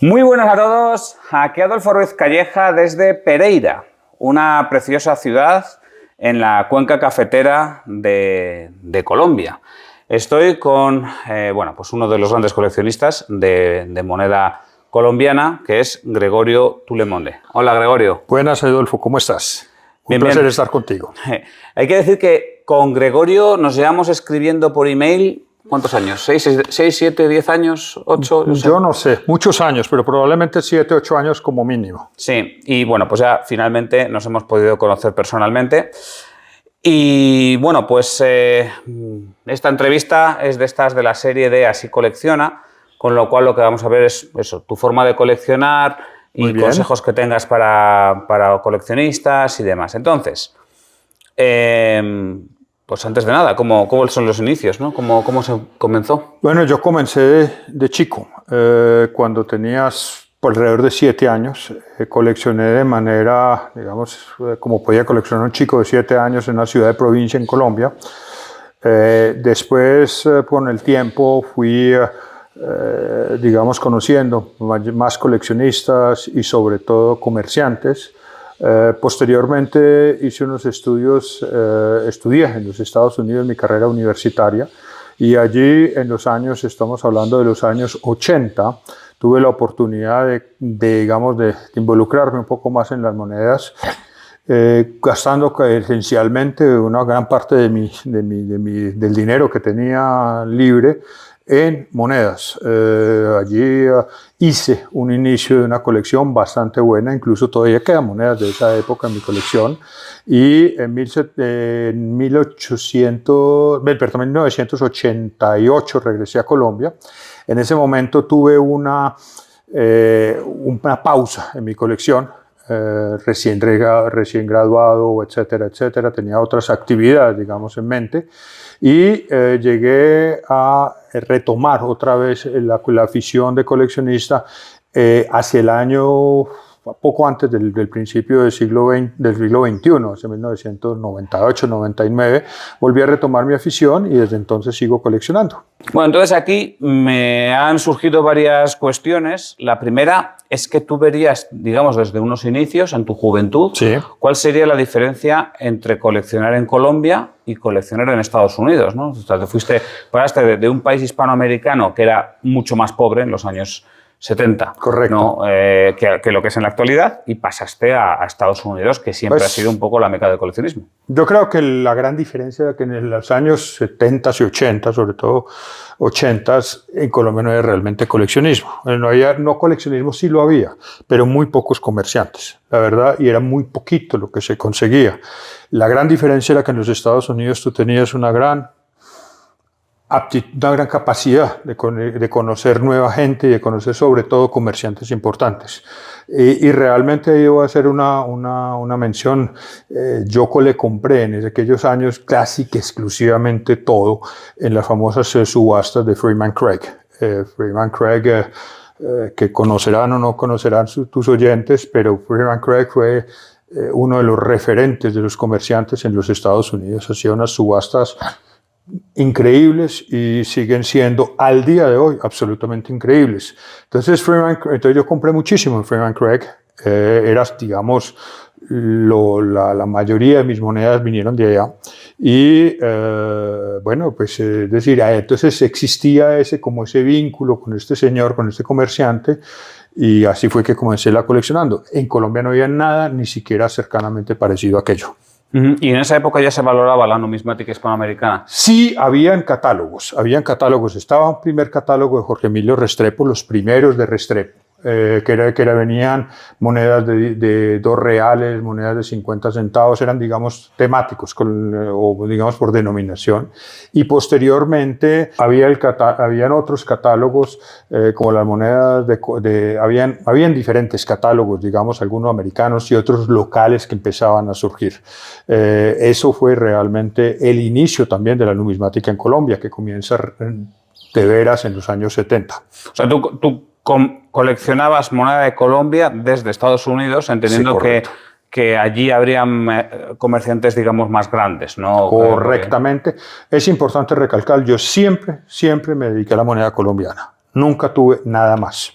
Muy buenas a todos, aquí Adolfo Ruiz Calleja desde Pereira, una preciosa ciudad en la cuenca cafetera de Colombia. Estoy con pues uno de los grandes coleccionistas de moneda colombiana, que es Gregorio Tulemonde. Hola, Gregorio. Buenas, Adolfo, ¿cómo estás? Un placer estar contigo. Hay que decir que con Gregorio nos llevamos escribiendo por email. ¿Cuántos años? ¿6, 7, 10 años? ¿8? Yo no sé, muchos años, pero probablemente 7, 8 años como mínimo. Sí, y bueno, pues ya finalmente nos hemos podido conocer personalmente. Y bueno, pues esta entrevista es de estas de la serie de Así colecciona, con lo cual lo que vamos a ver es eso, tu forma de coleccionar y consejos que tengas para coleccionistas y demás. Entonces, pues antes de nada, ¿cómo son los inicios, ¿no? ¿Cómo se comenzó? Bueno, yo comencé de chico. Cuando tenías alrededor de 7 años, coleccioné de manera, digamos, como podía coleccionar un chico de 7 años en una ciudad de provincia en Colombia. Después, con el tiempo, fui, digamos, conociendo más coleccionistas y sobre todo comerciantes. Posteriormente hice unos estudios, estudié en los Estados Unidos mi carrera universitaria y allí en los años, estamos hablando de los años 80, tuve la oportunidad de involucrarme un poco más en las monedas, gastando esencialmente una gran parte del dinero que tenía libre en monedas. Allí hice un inicio de una colección bastante buena, incluso todavía quedan monedas de esa época en mi colección, y en 1988 regresé a Colombia. En ese momento tuve una pausa en mi colección, recién graduado, etcétera, etcétera, tenía otras actividades, digamos, en mente, y llegué a retomar otra vez la afición de coleccionista hacia el año poco antes del principio del siglo XXI, hacia 1998-99, volví a retomar mi afición y desde entonces sigo coleccionando. Bueno, entonces aquí me han surgido varias cuestiones. La primera es que tú verías, digamos, desde unos inicios, en tu juventud, sí, ¿cuál sería la diferencia entre coleccionar en Colombia y coleccionar en Estados Unidos, ¿no? O sea, pasaste de un país hispanoamericano que era mucho más pobre en los años 70, correcto, ¿no? Que lo que es en la actualidad, y pasaste a Estados Unidos, que siempre ha sido un poco la meca del coleccionismo. Yo creo que la gran diferencia era que en los años 70 y 80, sobre todo 80, en Colombia no había realmente coleccionismo. No coleccionismo, sí lo había, pero muy pocos comerciantes, la verdad, y era muy poquito lo que se conseguía. La gran diferencia era que en los Estados Unidos tú tenías una gran capacidad de conocer nueva gente y de conocer sobre todo comerciantes importantes. Y realmente yo voy a hacer una mención. Yo le compré en aquellos años casi que exclusivamente todo en las famosas subastas de Freeman Craig. Freeman Craig, que conocerán o no conocerán tus oyentes, pero Freeman Craig fue uno de los referentes de los comerciantes en los Estados Unidos. Hacía unas subastas increíbles y siguen siendo al día de hoy absolutamente increíbles. Entonces yo compré muchísimo en Freeman Craig. Digamos, la mayoría de mis monedas vinieron de allá. Y bueno, pues es decir, entonces existía ese vínculo con este señor, con este comerciante, y así fue que comencé coleccionando. En Colombia no había nada ni siquiera cercanamente parecido a aquello. ¿Y en esa época ya se valoraba la numismática hispanoamericana? Sí, habían catálogos. Estaba un primer catálogo de Jorge Emilio Restrepo, los primeros de Restrepo, venían monedas de 2 reales, monedas de 50 centavos, eran, digamos, temáticos, o digamos por denominación. Y posteriormente habían otros catálogos, como las monedas habían diferentes catálogos, digamos, algunos americanos y otros locales que empezaban a surgir. Eso fue realmente el inicio también de la numismática en Colombia, que comienza de veras en los años 70. O sea, tú coleccionabas moneda de Colombia desde Estados Unidos, entendiendo sí, que allí habrían comerciantes, digamos, más grandes, ¿no? Correctamente. Es importante recalcar, yo siempre me dediqué a la moneda colombiana. Nunca tuve nada más.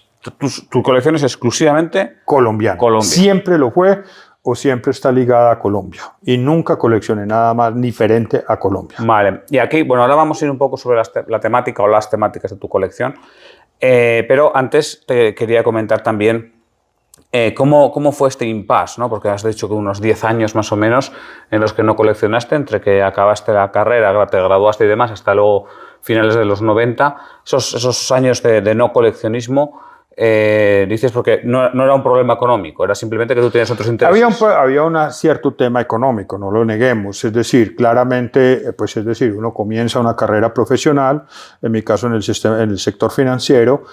Tu colección es exclusivamente colombiana. Colombia. Siempre lo fue o siempre está ligada a Colombia. Y nunca coleccioné nada más diferente a Colombia. Vale. Y aquí, bueno, ahora vamos a ir un poco sobre la temática o las temáticas de tu colección. Pero antes te quería comentar también ¿cómo fue este impasse, ¿no? Porque has dicho que unos 10 años más o menos en los que no coleccionaste, entre que acabaste la carrera, te graduaste y demás, hasta luego finales de los 90, esos años de no coleccionismo, dices porque no era un problema económico, era simplemente que tú tenías otros intereses. Había un cierto tema económico, no lo neguemos, es decir, claramente, pues es decir, uno comienza una carrera profesional, en mi caso en el sector financiero,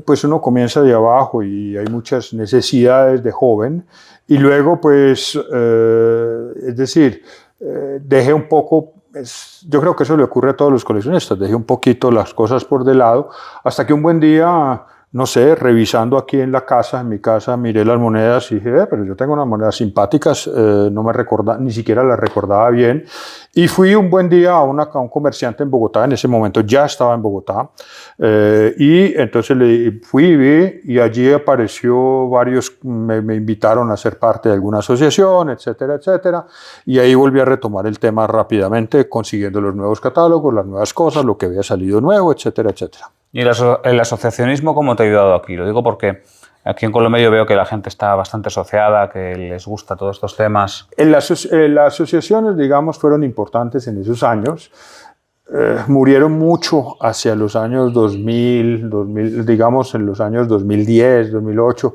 pues uno comienza de abajo y hay muchas necesidades de joven y luego pues, es decir, dejé un poco, yo creo que eso le ocurre a todos los coleccionistas, dejé un poquito las cosas por de lado hasta que un buen día, no sé, revisando aquí en la casa, en mi casa, miré las monedas y dije, pero yo tengo unas monedas simpáticas, no me recordaba, ni siquiera las recordaba bien. Y fui un buen día a un comerciante en Bogotá, en ese momento ya estaba en Bogotá, y entonces fui y vi, y allí apareció varios, me invitaron a ser parte de alguna asociación, etcétera, etcétera, y ahí volví a retomar el tema rápidamente, consiguiendo los nuevos catálogos, las nuevas cosas, lo que había salido nuevo, etcétera, etcétera. ¿Y el asociacionismo cómo te ha ayudado aquí? Lo digo porque aquí en Colombia yo veo que la gente está bastante asociada, que les gusta todos estos temas. Las asociaciones, digamos, fueron importantes en esos años. Murieron mucho hacia los años 2000, digamos en los años 2010, 2008,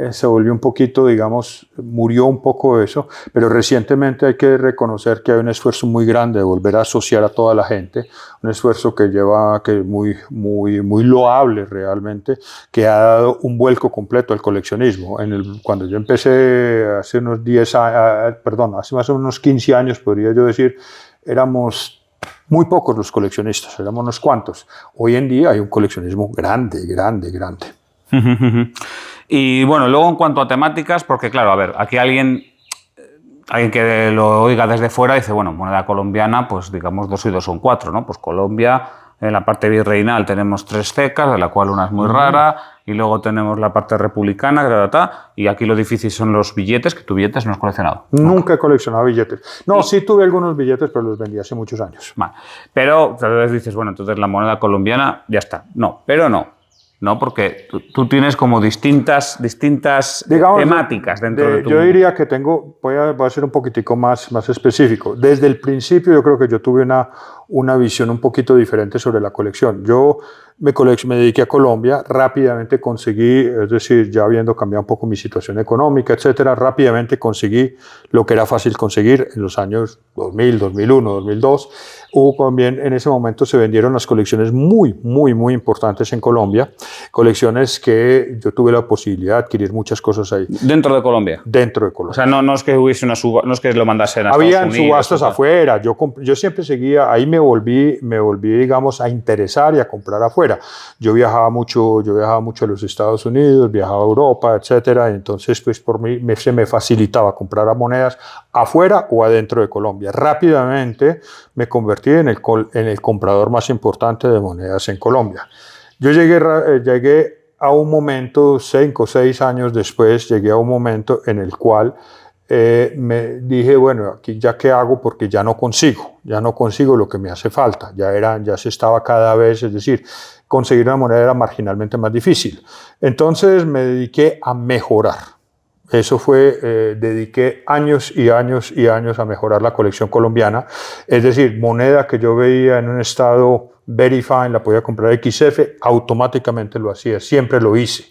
se volvió un poquito, digamos, murió un poco eso, pero recientemente hay que reconocer que hay un esfuerzo muy grande de volver a asociar a toda la gente, un esfuerzo que lleva, que muy loable realmente, que ha dado un vuelco completo al coleccionismo. Cuando yo empecé hace unos 10 años, perdón, hace más o menos 15 años, podría yo decir, éramos muy pocos los coleccionistas, éramos unos cuantos. Hoy en día hay un coleccionismo grande, grande, grande. Y bueno, luego en cuanto a temáticas, porque claro, a ver, aquí alguien que lo oiga desde fuera dice, bueno, moneda colombiana, pues digamos 2 y 2 son 4, ¿no? Pues Colombia, en la parte virreinal tenemos 3 cecas, de la cual una es muy rara, y luego tenemos la parte republicana, y aquí lo difícil son los billetes, que tu billetes no has coleccionado. Nunca he coleccionado billetes. No, sí tuve algunos billetes, pero los vendí hace muchos años. Vale. Pero tal vez dices, bueno, entonces la moneda colombiana ya está. No, pero no. No, porque tú tienes como distintas digamos, temáticas dentro de tu... Yo diría que voy a ser un poquitico más específico. Desde el principio yo creo que yo tuve una visión un poquito diferente sobre la colección. Yo me dediqué a Colombia, rápidamente conseguí, es decir, ya habiendo cambiado un poco mi situación económica, etcétera, rápidamente conseguí lo que era fácil conseguir en los años 2000, 2001, 2002. Hubo también, en ese momento se vendieron las colecciones muy importantes en Colombia, colecciones que yo tuve la posibilidad de adquirir muchas cosas ahí. ¿Dentro de Colombia? Dentro de Colombia. O sea, no es que hubiese una no es que lo mandasen a Estados Unidos. Habían subastas afuera, yo siempre seguía, ahí me volví, digamos, a interesar y a comprar afuera. Yo viajaba mucho a los Estados Unidos, viajaba a Europa, etcétera, entonces pues por mí se me facilitaba comprar monedas afuera o adentro de Colombia. Rápidamente me convertí en el comprador más importante de monedas en Colombia. Yo llegué a un momento, 5 o 6 años después, llegué a un momento en el cual me dije, bueno, aquí ya qué hago porque ya no consigo lo que me hace falta, ya se estaba cada vez, es decir, conseguir una moneda era marginalmente más difícil. Entonces me dediqué a mejorar. Eso fue, dediqué años y años y años a mejorar la colección colombiana, es decir, moneda que yo veía en un estado very fine, la podía comprar XF, automáticamente lo hacía, siempre lo hice.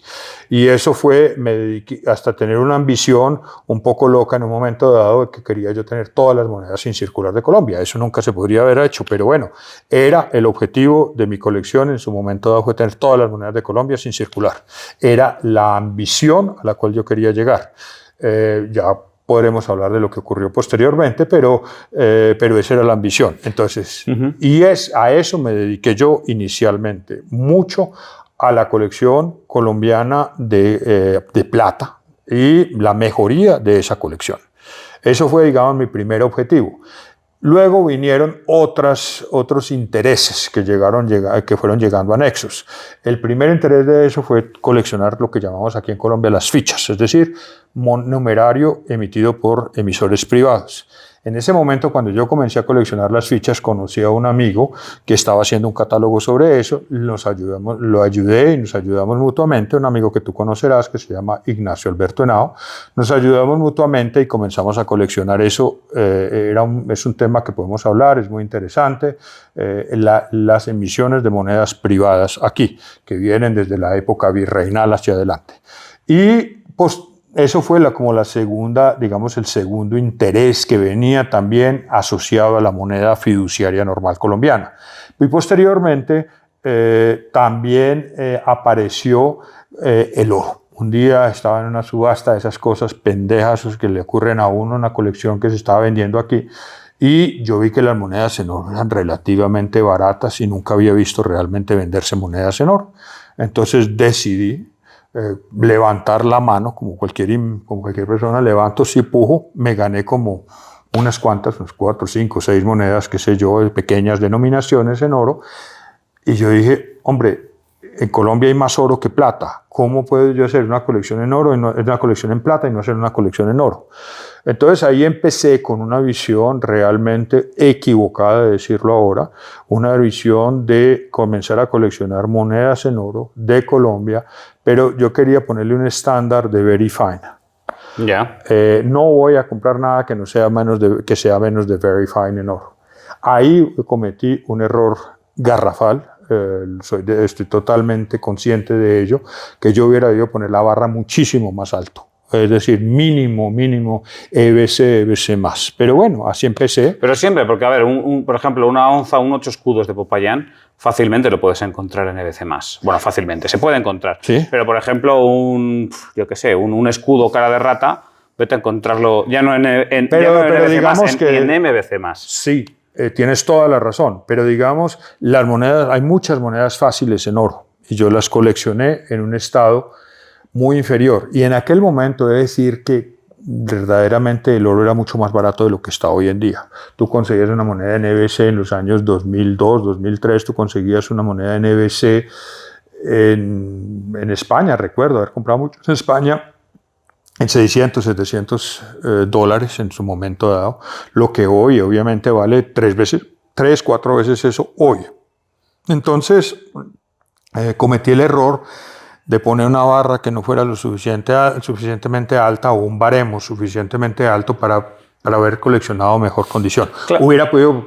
Y eso fue, me dediqué hasta tener una ambición un poco loca en un momento dado de que quería yo tener todas las monedas sin circular de Colombia. Eso nunca se podría haber hecho, pero bueno, era el objetivo de mi colección en su momento dado, fue tener todas las monedas de Colombia sin circular. Era la ambición a la cual yo quería llegar. Ya podremos hablar de lo que ocurrió posteriormente, pero esa era la ambición. Entonces, a eso me dediqué yo inicialmente, mucho a la colección colombiana de plata y la mejoría de esa colección. Eso fue, digamos, mi primer objetivo. Luego vinieron otros intereses que fueron llegando anexos. El primer interés de eso fue coleccionar lo que llamamos aquí en Colombia las fichas, es decir, numerario emitido por emisores privados. En ese momento, cuando yo comencé a coleccionar las fichas, conocí a un amigo que estaba haciendo un catálogo sobre eso, lo ayudé y nos ayudamos mutuamente, un amigo que tú conocerás que se llama Ignacio Alberto Henao, nos ayudamos mutuamente y comenzamos a coleccionar eso. Es un tema que podemos hablar, es muy interesante, las emisiones de monedas privadas aquí, que vienen desde la época virreinal hacia adelante. Y pues, eso fue como la segunda, digamos, el segundo interés que venía también asociado a la moneda fiduciaria normal colombiana. Y posteriormente también apareció el oro. Un día estaba en una subasta de esas cosas pendejas que le ocurren a uno, una colección que se estaba vendiendo aquí, y yo vi que las monedas en oro eran relativamente baratas y nunca había visto realmente venderse monedas en oro. Entonces decidí levantar la mano, como cualquier persona levanto, si pujo, me gané como unas 4, 5, 6 monedas, qué sé yo, de pequeñas denominaciones en oro, y yo dije, hombre, en Colombia hay más oro que plata, ¿cómo puedo yo hacer una colección en oro, una colección en plata y no hacer una colección en oro? Entonces ahí empecé con una visión realmente equivocada, de decirlo ahora, una visión de comenzar a coleccionar monedas en oro de Colombia, pero yo quería ponerle un estándar de very fine. Ya. No voy a comprar nada que sea menos de very fine en oro. Ahí cometí un error garrafal. Estoy totalmente consciente de ello, que yo hubiera debido poner la barra muchísimo más alto. Es decir, mínimo, EBC más. Pero bueno, así empecé. Pero siempre, porque a ver, por ejemplo, una onza, 8 escudos de Popayán, fácilmente lo puedes encontrar en EBC más. Bueno, fácilmente, se puede encontrar. ¿Sí? Pero, por ejemplo, un escudo cara de rata, vete a encontrarlo ya no en EBC más, en MBC más. Sí, tienes toda la razón. Pero digamos, las monedas, hay muchas monedas fáciles en oro. Y yo las coleccioné en un estado muy inferior. Y en aquel momento he de decir que verdaderamente el oro era mucho más barato de lo que está hoy en día. Tú conseguías una moneda en EBC en los años 2002, 2003, tú conseguías una moneda en EBC en España, recuerdo haber comprado muchos en España, en 600, 700 dólares en su momento dado, lo que hoy obviamente vale 3, 4 veces eso hoy. Entonces, cometí el error de poner una barra que no fuera lo suficientemente alta o un baremo suficientemente alto para haber coleccionado mejor condición. Claro. Hubiera podido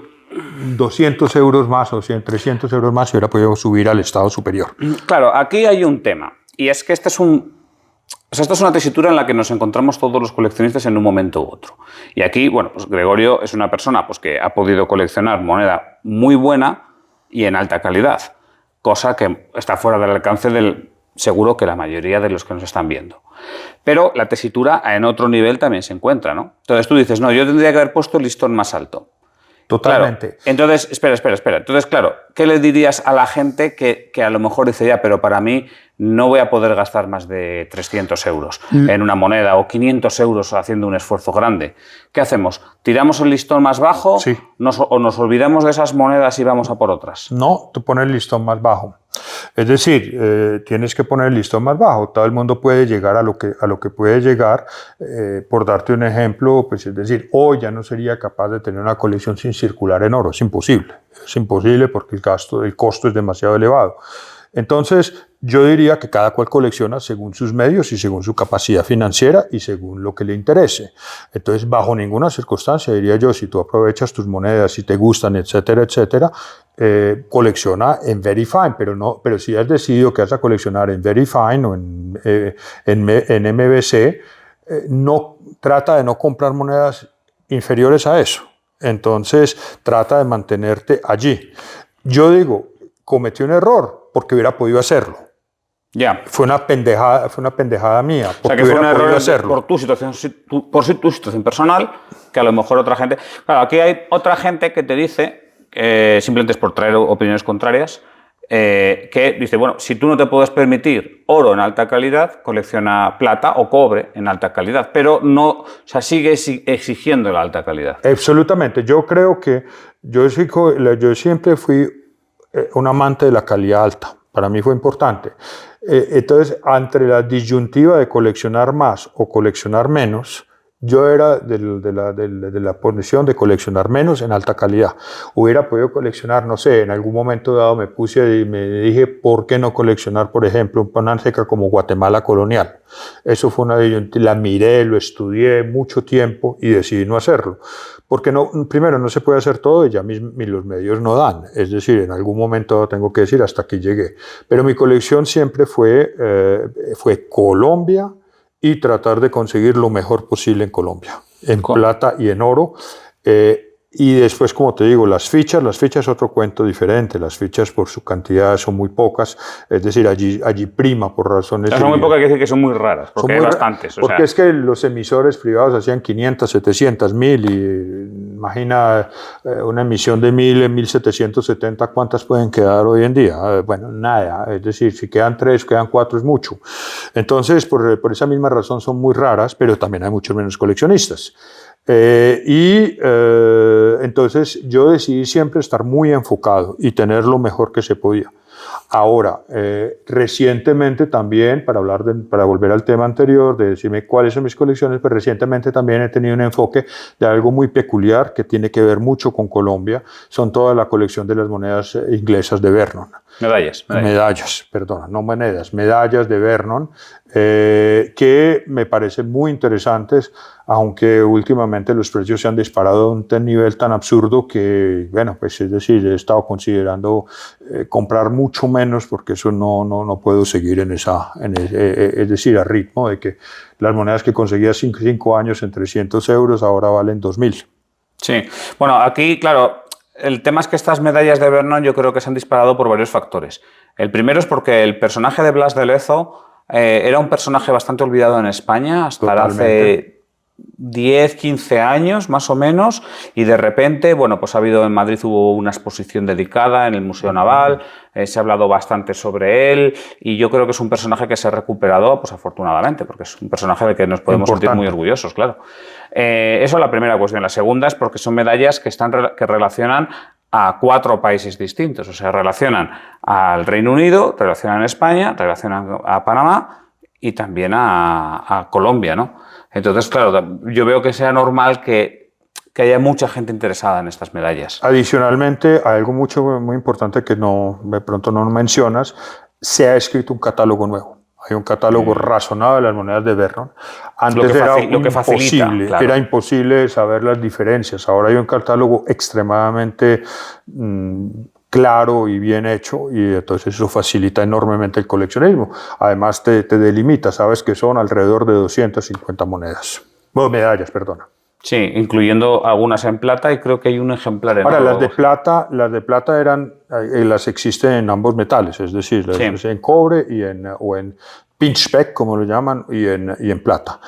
200 euros más o 300 euros más y hubiera podido subir al estado superior. Claro, aquí hay un tema, y es que esta es una tesitura en la que nos encontramos todos los coleccionistas en un momento u otro. Y aquí, bueno, pues Gregorio es una persona pues, que ha podido coleccionar moneda muy buena y en alta calidad, cosa que está fuera del alcance del seguro que la mayoría de los que nos están viendo. Pero la tesitura en otro nivel también se encuentra, ¿no? Entonces tú dices, no, yo tendría que haber puesto el listón más alto. Totalmente. Claro. Entonces, espera. Entonces, claro, ¿qué le dirías a la gente que a lo mejor dice, ya, pero para mí no voy a poder gastar más de 300 euros en una moneda o 500 euros haciendo un esfuerzo grande? ¿Qué hacemos? ¿Tiramos el listón más bajo? Sí. ¿O nos olvidamos de esas monedas y vamos a por otras? No, tú pones el listón más bajo. Es decir, tienes que poner el listón más bajo. Todo el mundo puede llegar a lo que puede llegar. Por darte un ejemplo, pues es decir, hoy ya no sería capaz de tener una colección sin circular en oro. Es imposible. Es imposible porque el costo es demasiado elevado. Entonces, yo diría que cada cual colecciona según sus medios y según su capacidad financiera y según lo que le interese. Entonces, bajo ninguna circunstancia, diría yo, si tú aprovechas tus monedas, si te gustan, etcétera, etcétera, colecciona en very fine, pero si has decidido que vas a coleccionar en very fine o en MBC, no trata de no comprar monedas inferiores a eso. Entonces, trata de mantenerte allí. Yo digo, cometí un error porque hubiera podido hacerlo. Ya. Fue una pendejada mía. O sea, que fue un error por tu situación personal, que a lo mejor otra gente... Claro, aquí hay otra gente que te dice, simplemente es por traer opiniones contrarias, que dice, bueno, si tú no te puedes permitir oro en alta calidad, colecciona plata o cobre en alta calidad, pero no, o sea, sigue exigiendo la alta calidad. Absolutamente. Yo creo que yo siempre fui un amante de la calidad alta. Para mí fue importante. Entonces, entre la disyuntiva de coleccionar más o coleccionar menos, yo era de la posición de coleccionar menos en alta calidad. Hubiera podido coleccionar, no sé, en algún momento dado me puse y me dije, ¿por qué no coleccionar, por ejemplo, un pan seca como Guatemala colonial? Eso fue una disyuntiva, la miré, lo estudié mucho tiempo y decidí no hacerlo. Porque no, primero, no se puede hacer todo y ya los medios no dan. Es decir, en algún momento tengo que decir hasta aquí llegué. Pero mi colección siempre fue Colombia, y tratar de conseguir lo mejor posible en Colombia, en plata y en oro. Y después, como te digo, las fichas es otro cuento diferente. Las fichas por su cantidad son muy pocas, es decir, allí prima por razones... Son muy pocas, quiere decir que son muy raras, porque hay bastantes. Porque es que los emisores privados hacían 500, 700, 1000 y imagina una emisión de 1000 en 1770, ¿cuántas pueden quedar hoy en día? Bueno, nada, es decir, si quedan 3, quedan 4 es mucho. Entonces, por esa misma razón son muy raras, pero también hay muchos menos coleccionistas. Entonces yo decidí siempre estar muy enfocado y tener lo mejor que se podía. Ahora, recientemente también, para volver al tema anterior, de decirme cuáles son mis colecciones, pues recientemente también he tenido un enfoque de algo muy peculiar que tiene que ver mucho con Colombia. Son toda la colección de las monedas inglesas de Vernon. Medallas, perdona, no monedas, medallas de Vernon, que me parecen muy interesantes, aunque últimamente los precios se han disparado a un nivel tan absurdo que, bueno, pues es decir, he estado considerando comprar mucho menos porque eso no puedo seguir es decir, a ritmo de que las monedas que conseguía hace 5 años en 300 euros ahora valen 2000. Sí, bueno, aquí, claro, el tema es que estas medallas de Vernon yo creo que se han disparado por varios factores. El primero es porque el personaje de Blas de Lezo era un personaje bastante olvidado en España hasta hace 10, 15 años más o menos, y de repente, bueno, pues en Madrid hubo una exposición dedicada en el Museo Naval, se ha hablado bastante sobre él y yo creo que es un personaje que se ha recuperado, pues afortunadamente, porque es un personaje del que nos podemos sentir muy orgullosos, claro. Eso es la primera cuestión. La segunda es porque son medallas que relacionan a 4 países distintos, o sea, relacionan al Reino Unido, relacionan a España, relacionan a Panamá y también a Colombia, ¿no? Entonces, claro, yo veo que sea normal que haya mucha gente interesada en estas medallas. Adicionalmente, hay algo muy importante que de pronto no mencionas, se ha escrito un catálogo nuevo. Hay un catálogo razonado de las monedas de Vernon. Antes era imposible saber las diferencias. Ahora hay un catálogo extremadamente claro y bien hecho, y entonces eso facilita enormemente el coleccionismo. Además te delimita, sabes que son alrededor de 250 medallas, perdona. Sí, incluyendo algunas en plata y creo que hay un ejemplar en oro. Ahora, las de plata las existen en ambos metales, es decir, en cobre o en pinch spec, como lo llaman, y en plata.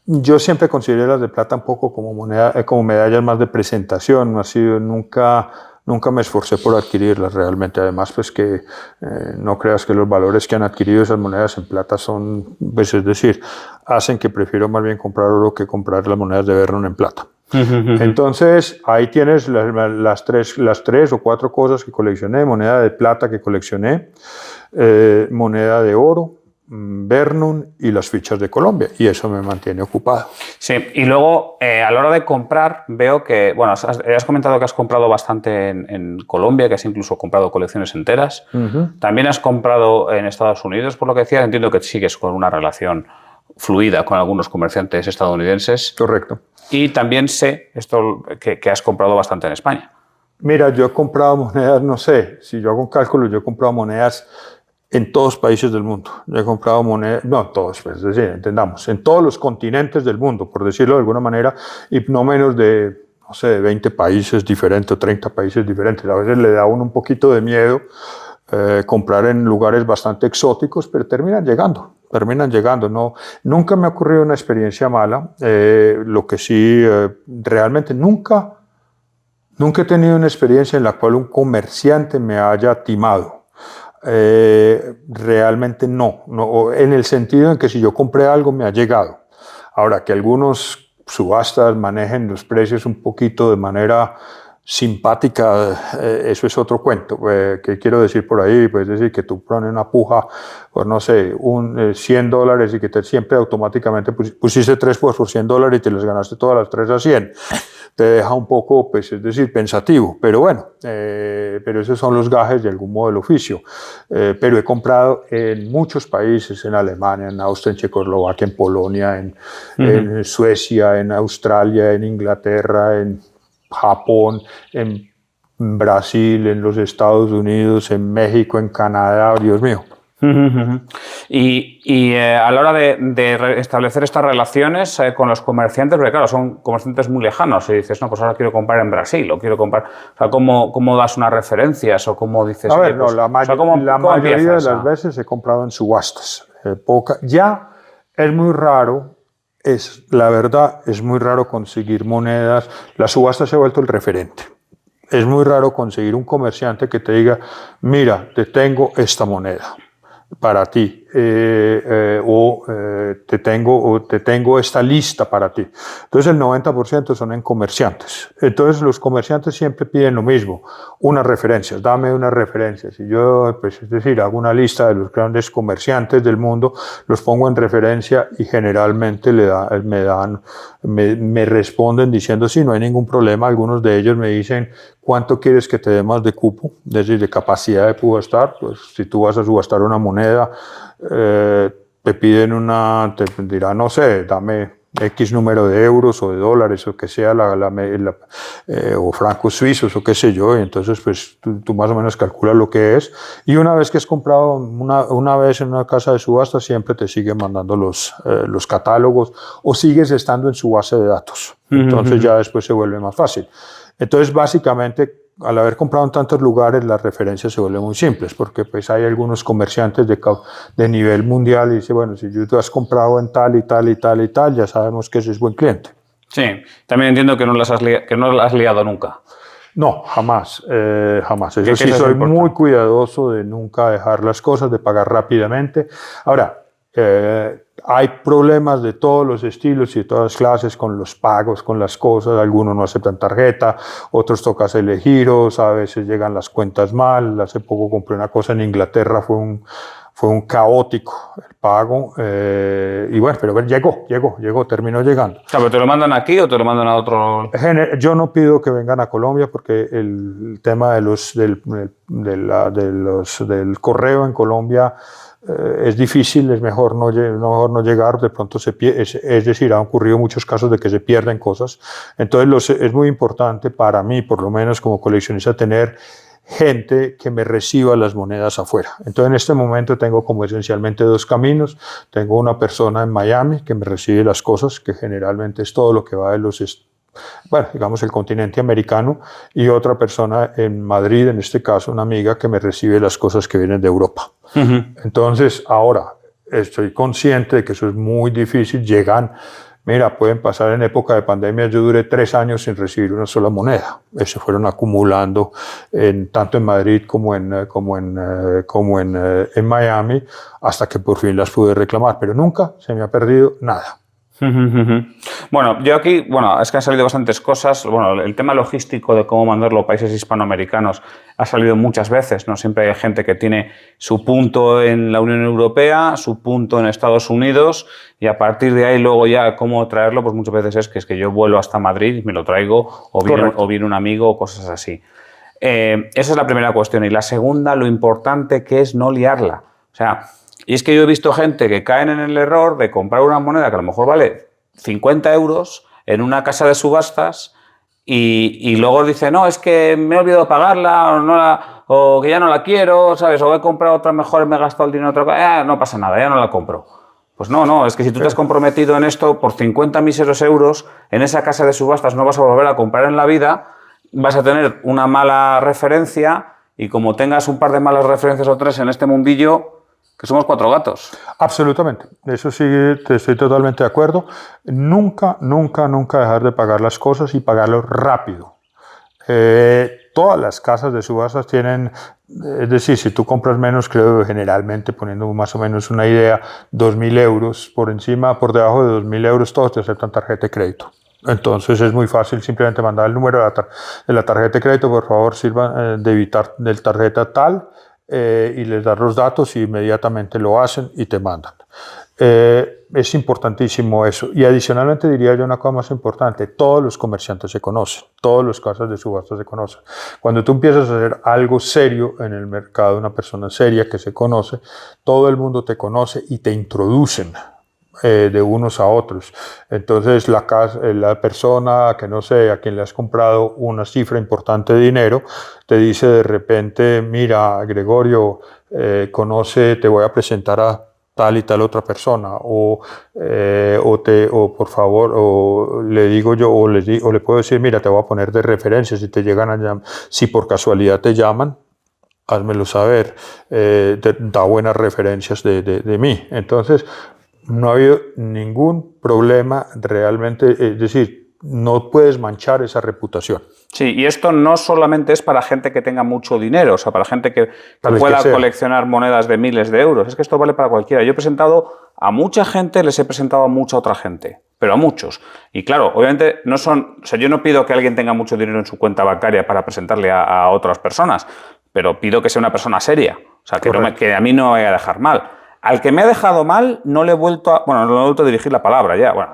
Yo siempre consideré las de plata un poco como medallas más de presentación, nunca me esforcé por adquirirlas realmente. Además, pues que no creas que los valores que han adquirido esas monedas en plata son, pues es decir, hacen que prefiero más bien comprar oro que comprar las monedas de Vernon en plata. Entonces, ahí tienes las tres o 4 cosas que coleccioné: moneda de plata que coleccioné, moneda de oro, Vernon y las fichas de Colombia, y eso me mantiene ocupado. Sí, y luego a la hora de comprar veo que, bueno, has comentado que has comprado bastante en Colombia, que has incluso comprado colecciones enteras. También has comprado en Estados Unidos, por lo que decías. Entiendo que sigues con una relación fluida con algunos comerciantes estadounidenses. Correcto. Y también sé que has comprado bastante en España. Mira, yo he comprado monedas, no sé, si yo hago un cálculo, yo he comprado monedas en todos los países del mundo. Yo he comprado monedas, no todos, pues, es decir, entendamos, en todos los continentes del mundo, por decirlo de alguna manera, y no menos de, no sé, de 20 países diferentes o 30 países diferentes. A veces le da a uno un poquito de miedo comprar en lugares bastante exóticos, pero terminan llegando. No, nunca me ha ocurrido una experiencia mala. Lo que sí, realmente nunca Nunca he tenido una experiencia en la cual un comerciante me haya timado. Realmente no, en el sentido en que si yo compré algo me ha llegado. Ahora, que algunos subastas manejen los precios un poquito de manera simpática, eso es otro cuento. ¿Qué quiero decir por ahí? Pues decir que tú pones una puja por, no sé, $100 y que siempre automáticamente pusiste 3 por $100 y te las ganaste todas las 3 a 100. Te deja un poco, pues, es decir, pensativo. Pero bueno, pero esos son los gajes de algún modo del oficio. Pero he comprado en muchos países, en Alemania, en Austria, en Checoslovaquia, en Polonia, en Suecia, en Australia, en Inglaterra, en Japón, en Brasil, en los Estados Unidos, en México, en Canadá, Dios mío. Y a la hora de establecer estas relaciones con los comerciantes, porque claro, son comerciantes muy lejanos, y dices, no, pues ahora quiero comprar en Brasil, o quiero comprar, o sea, ¿cómo das unas referencias, o cómo dices? A ver, pues, no, la mayoría de las veces he comprado en subastas, ya es muy raro, la verdad, es muy raro conseguir monedas, la subasta se ha vuelto el referente. Es muy raro conseguir un comerciante que te diga, mira, te tengo esta moneda para ti, te tengo esta lista para ti. Entonces el 90% son en comerciantes. Entonces los comerciantes siempre piden lo mismo, unas referencias, dame unas referencias. Y yo, pues, es decir, hago una lista de los grandes comerciantes del mundo, los pongo en referencia y generalmente me responden diciendo, sí, no hay ningún problema. Algunos de ellos me dicen, ¿cuánto quieres que te dé más de cupo? Es decir, de capacidad de subastar. Pues si tú vas a subastar una moneda, te piden te dirán, no sé, dame X número de euros o de dólares o que sea, o francos suizos o qué sé yo, y entonces pues tú más o menos calculas lo que es, y una vez que has comprado una vez en una casa de subasta, siempre te siguen mandando los catálogos o sigues estando en su base de datos. Entonces ya después se vuelve más fácil. Entonces básicamente, al haber comprado en tantos lugares, las referencias se vuelven muy simples, porque pues hay algunos comerciantes de nivel mundial y dice, bueno, si tú has comprado en tal y tal y tal y tal, ya sabemos que ese es buen cliente. Sí, también entiendo que no las has liado nunca. No, jamás, jamás. Eso sí, soy muy cuidadoso de nunca dejar las cosas, de pagar rápidamente. Ahora, hay problemas de todos los estilos y de todas las clases con los pagos, con las cosas. Algunos no aceptan tarjeta, otros toca hacerle giros, a veces llegan las cuentas mal. Hace poco compré una cosa en Inglaterra, fue un caótico el pago, y bueno, pero llegó, terminó llegando. O sea, ¿pero te lo mandan aquí o te lo mandan a otro? Yo no pido que vengan a Colombia porque el tema del correo en Colombia es difícil, es mejor no llegar, de pronto es decir, han ocurrido muchos casos de que se pierden cosas. Entonces es muy importante para mí, por lo menos como coleccionista, tener gente que me reciba las monedas afuera. Entonces en este momento tengo como esencialmente 2 caminos. Tengo una persona en Miami que me recibe las cosas, que generalmente es todo lo que va de digamos el continente americano, y otra persona en Madrid, en este caso una amiga que me recibe las cosas que vienen de Europa. Entonces ahora estoy consciente de que eso es muy difícil. Pueden pasar en época de pandemia, yo duré 3 años sin recibir una sola moneda. Se fueron acumulando tanto en Madrid como en Miami, hasta que por fin las pude reclamar, pero nunca se me ha perdido nada. Bueno, yo aquí, es que han salido bastantes cosas. Bueno, el tema logístico de cómo mandarlo a países hispanoamericanos ha salido muchas veces, ¿no? Siempre hay gente que tiene su punto en la Unión Europea, su punto en Estados Unidos, y a partir de ahí luego ya cómo traerlo, pues muchas veces es que yo vuelo hasta Madrid y me lo traigo, o viene un amigo o cosas así. Esa es la primera cuestión. Y la segunda, lo importante que es no liarla. O sea, y es que yo he visto gente que caen en el error de comprar una moneda que a lo mejor vale 50 euros en una casa de subastas y luego dice, no, es que me he olvidado pagarla o que ya no la quiero, ¿sabes? O he comprado otra mejor y me he gastado el dinero en otra cosa. No pasa nada, ya no la compro. Pues no, es que si tú te has comprometido en esto por 50 míseros euros en esa casa de subastas no vas a volver a comprar en la vida, vas a tener una mala referencia, y como tengas un par de malas referencias o 3 en este mundillo, que somos 4 gatos. Absolutamente, eso sí, estoy totalmente de acuerdo. Nunca dejar de pagar las cosas y pagarlo rápido. Todas las casas de subastas tienen, es decir, si tú compras menos, creo generalmente, poniendo más o menos una idea, 2.000 euros por encima, por debajo de 2.000 euros, todos te aceptan tarjeta de crédito. Entonces es muy fácil simplemente mandar el número de la tarjeta de crédito, por favor, sirva de evitar del tarjeta tal, y les das los datos y inmediatamente lo hacen y te mandan. Es importantísimo eso. Y adicionalmente diría yo una cosa más importante: todos los comerciantes se conocen, todos los casas de subasta se conocen. Cuando tú empiezas a hacer algo serio en el mercado, una persona seria que se conoce, todo el mundo te conoce y te introducen de unos a otros. Entonces la persona que no sé, a quien le has comprado una cifra importante de dinero, te dice de repente: mira, Gregorio, te voy a presentar a tal y tal otra persona, o por favor, o le digo yo, o le puedo decir: mira, te voy a poner de referencia, si te llegan a llamar, si por casualidad te llaman, házmelo saber, da buenas referencias de mí. Entonces, no ha habido ningún problema realmente, es decir, no puedes manchar esa reputación. Sí, y esto no solamente es para gente que tenga mucho dinero, o sea, para gente que pueda coleccionar monedas de miles de euros, es que esto vale para cualquiera. Yo he presentado a mucha gente, les he presentado a mucha otra gente, pero a muchos. Y claro, obviamente no son, o sea, yo no pido que alguien tenga mucho dinero en su cuenta bancaria para presentarle a otras personas, pero pido que sea una persona seria, o sea, que a mí no me vaya a dejar mal. Al que me ha dejado mal, no le he vuelto a dirigir la palabra ya. Bueno,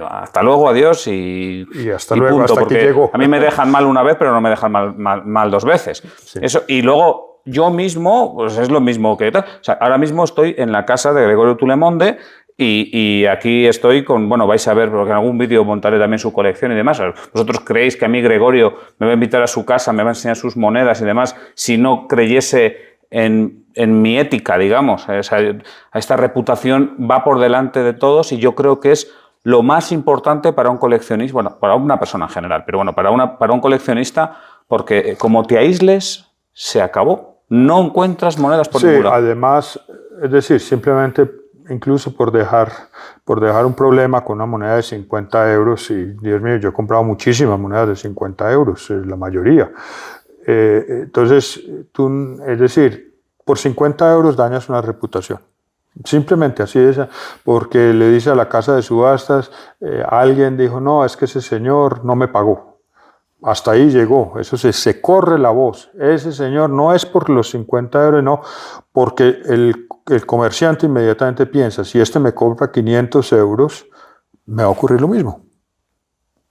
hasta luego, adiós y hasta luego, punto, hasta porque aquí llegó. A mí me dejan mal una vez, pero no me dejan mal dos veces. Sí. Eso, y luego yo mismo, pues es lo mismo que tal. O sea, ahora mismo estoy en la casa de Gregorio Tulemonde y aquí estoy con, bueno, vais a ver, porque en algún vídeo montaré también su colección y demás. ¿Vosotros creéis que a mí Gregorio me va a invitar a su casa, me va a enseñar sus monedas y demás, si no creyese en mi ética, digamos? O sea, a esta reputación va por delante de todos y yo creo que es lo más importante para un coleccionista, bueno, para una persona en general, pero bueno, para un coleccionista, porque como te aísles, se acabó. No encuentras monedas por ningún lado. Sí, además, es decir, simplemente, incluso por dejar un problema con una moneda de 50 euros, y Dios mío, yo he comprado muchísimas monedas de 50 euros, la mayoría. Entonces, es decir, por 50 euros dañas una reputación. Simplemente así es, porque le dice a la casa de subastas, alguien dijo: no, es que ese señor no me pagó. Hasta ahí llegó, eso se corre la voz. Ese señor no es por los 50 euros, no, porque el comerciante inmediatamente piensa: si este me cobra 500 euros, me va a ocurrir lo mismo.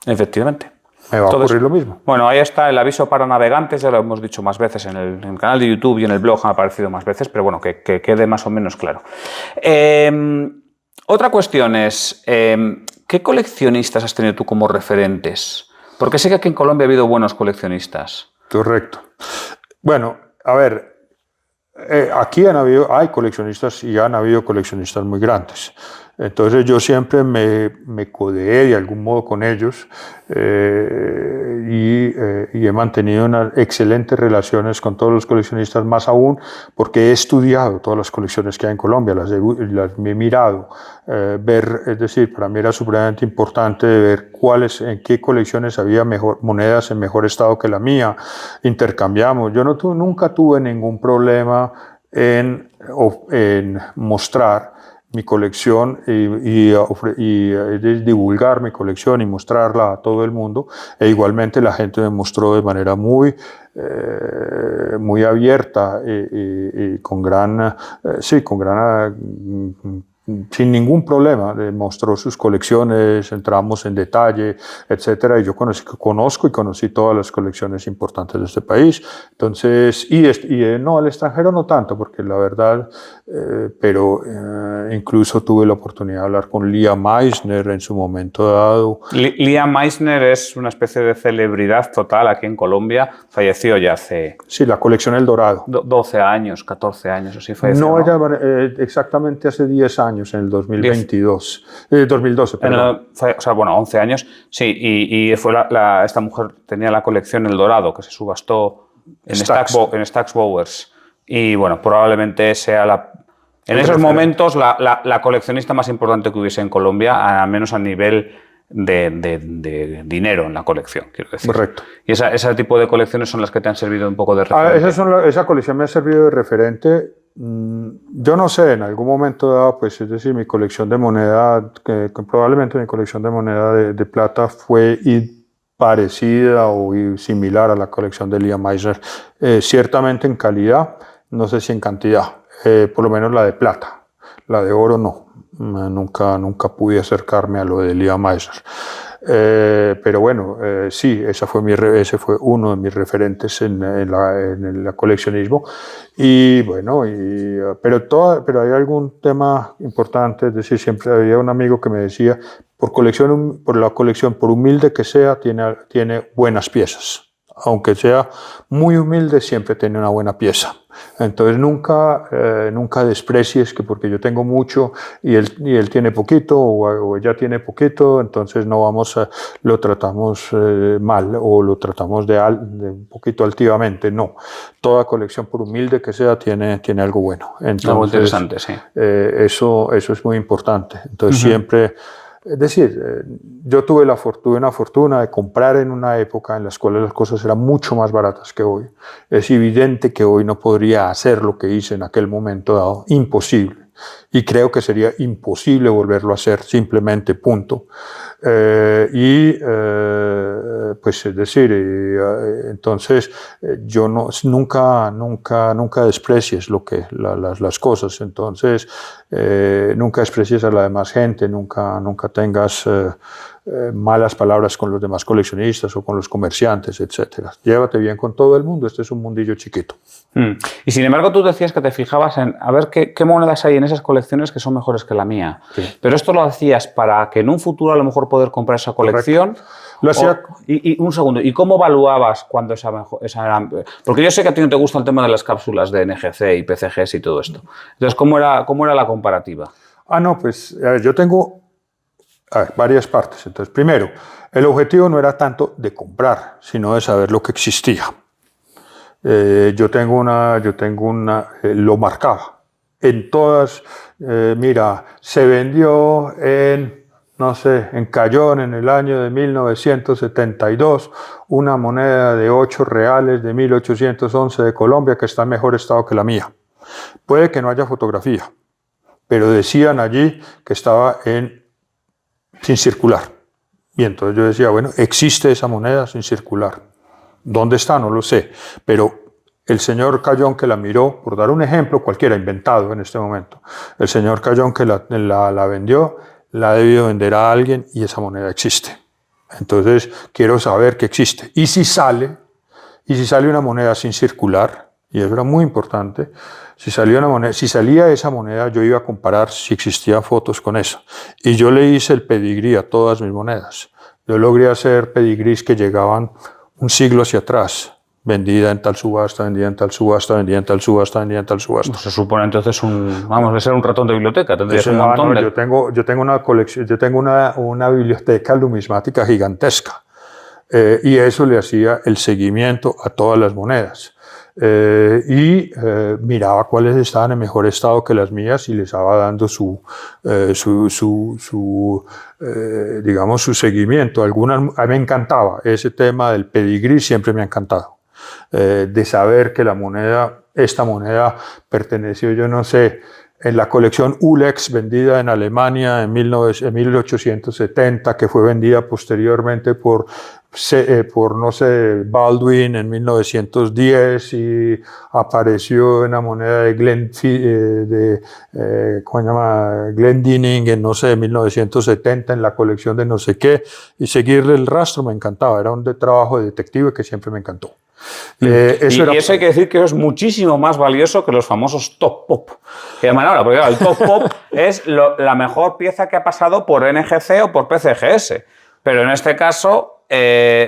Efectivamente. Me va a ocurrir lo mismo. Bueno, ahí está el aviso para navegantes, ya lo hemos dicho más veces en el canal de YouTube y en el blog, ha aparecido más veces, pero bueno, que quede más o menos claro. Otra cuestión es, ¿qué coleccionistas has tenido tú como referentes? Porque sé que aquí en Colombia ha habido buenos coleccionistas. Correcto. Bueno, a ver, aquí hay coleccionistas y han habido coleccionistas muy grandes. Entonces yo siempre me codeé de algún modo con ellos, y he mantenido unas excelentes relaciones con todos los coleccionistas, más aún porque he estudiado todas las colecciones que hay en Colombia, las he mirado, es decir, para mí era supremamente importante ver en qué colecciones había monedas en mejor estado que la mía, intercambiamos. Yo nunca tuve ningún problema en mostrar mi colección y divulgar mi colección y mostrarla a todo el mundo, e igualmente la gente me mostró de manera muy abierta y sin ningún problema, mostró sus colecciones, entramos en detalle, etcétera, y yo conozco y conocí todas las colecciones importantes de este país. Entonces, no, al extranjero no tanto, porque la verdad, pero incluso tuve la oportunidad de hablar con Liam Meissner en su momento dado. Liam Meissner es una especie de celebridad total aquí en Colombia, falleció ya hace... Sí, la colección El Dorado. 12 años, 14 años, así falleció. No, ¿no? Exactamente hace 10 años, en el 2022. 2012, perdón. O sea, bueno, 11 años, sí, y fue esta mujer tenía la colección El Dorado, que se subastó en Stax Bowers, y bueno, probablemente sea en esos momentos la coleccionista más importante que hubiese en Colombia, al menos a nivel de dinero en la colección, quiero decir. Correcto. Y ese tipo de colecciones son las que te han servido un poco de referente. Esa colección me ha servido de referente. Yo no sé, en algún momento dado, pues es decir, mi colección de moneda, que probablemente mi colección de moneda de plata fue parecida o similar a la colección de Liam Eisner, ciertamente en calidad, no sé si en cantidad, por lo menos la de plata, la de oro no. Nunca pude acercarme a lo de Liam Eisner. Pero bueno, sí, ese fue uno de mis referentes en el coleccionismo. Y bueno, pero hay algún tema importante, es decir, siempre había un amigo que me decía, por la colección, por humilde que sea, tiene buenas piezas. Aunque sea muy humilde, siempre tiene una buena pieza. Entonces nunca desprecies que porque yo tengo mucho y él tiene poquito o ella tiene poquito, entonces lo tratamos mal o lo tratamos de un poquito altivamente. No, toda colección, por humilde que sea, tiene algo bueno. Entonces, algo interesante, sí. Eso es muy importante. Entonces siempre... Es decir, yo tuve una fortuna de comprar en una época en la cual las cosas eran mucho más baratas que hoy. Es evidente que hoy no podría hacer lo que hice en aquel momento dado, imposible. Y creo que sería imposible volverlo a hacer, simplemente, punto. Pues es decir, entonces yo nunca desprecies las cosas, entonces nunca desprecies a la demás gente, nunca tengas malas palabras con los demás coleccionistas o con los comerciantes, etcétera. Llévate bien con todo el mundo, este es un mundillo chiquito. Y sin embargo tú decías que te fijabas en a ver qué monedas hay en esas colecciones que son mejores que la mía. Sí. Pero esto lo hacías para que en un futuro a lo mejor poder comprar esa colección. Lo hacía... Y un segundo, ¿y cómo evaluabas cuando esa era? Porque yo sé que a ti no te gusta el tema de las cápsulas de NGC y PCGs y todo esto. Entonces, ¿cómo era la comparativa? No, pues yo tengo varias partes. Entonces, primero, el objetivo no era tanto de comprar, sino de saber lo que existía. Yo tengo una, lo marcaba. En todas, mira, se vendió en Cayón en el año de 1972 una moneda de 8 reales de 1811 de Colombia que está en mejor estado que la mía. Puede que no haya fotografía, pero decían allí que estaba sin circular. Y entonces yo decía, bueno, existe esa moneda sin circular. ¿Dónde está? No lo sé. Pero el señor Cayón que la miró, por dar un ejemplo, cualquiera inventado en este momento, el señor Cayón que la vendió, la ha debido vender a alguien y esa moneda existe. Entonces quiero saber que existe. Y si sale una moneda sin circular, y eso era muy importante, si salía esa moneda, yo iba a comparar si existían fotos con eso. Y yo le hice el pedigrí a todas mis monedas. Yo logré hacer pedigrís que llegaban un siglo hacia atrás. Vendida en tal subasta, vendida en tal subasta, vendida en tal subasta, vendida en tal subasta. Se supone entonces vamos a ser un ratón de biblioteca. Tendrías un montón yo tengo una colección, yo tengo una biblioteca numismática gigantesca. Y eso le hacía el seguimiento a todas las monedas. Miraba cuáles estaban en mejor estado que las mías y les estaba dando digamos, su seguimiento. A mí me encantaba ese tema del pedigrí, siempre me ha encantado. De saber que esta moneda perteneció, yo no sé, en la colección Ulex, vendida en Alemania en 1870, que fue vendida posteriormente por no sé, Baldwin en 1910 y apareció en la moneda de Glendinning en, no sé, 1970 en la colección de no sé qué, y seguirle el rastro me encantaba, era un trabajo de detective que siempre me encantó. Eso hay que decir que es muchísimo más valioso que los famosos Top Pop que llaman ahora, porque claro, el Top Pop es la mejor pieza que ha pasado por NGC o por PCGS, pero en este caso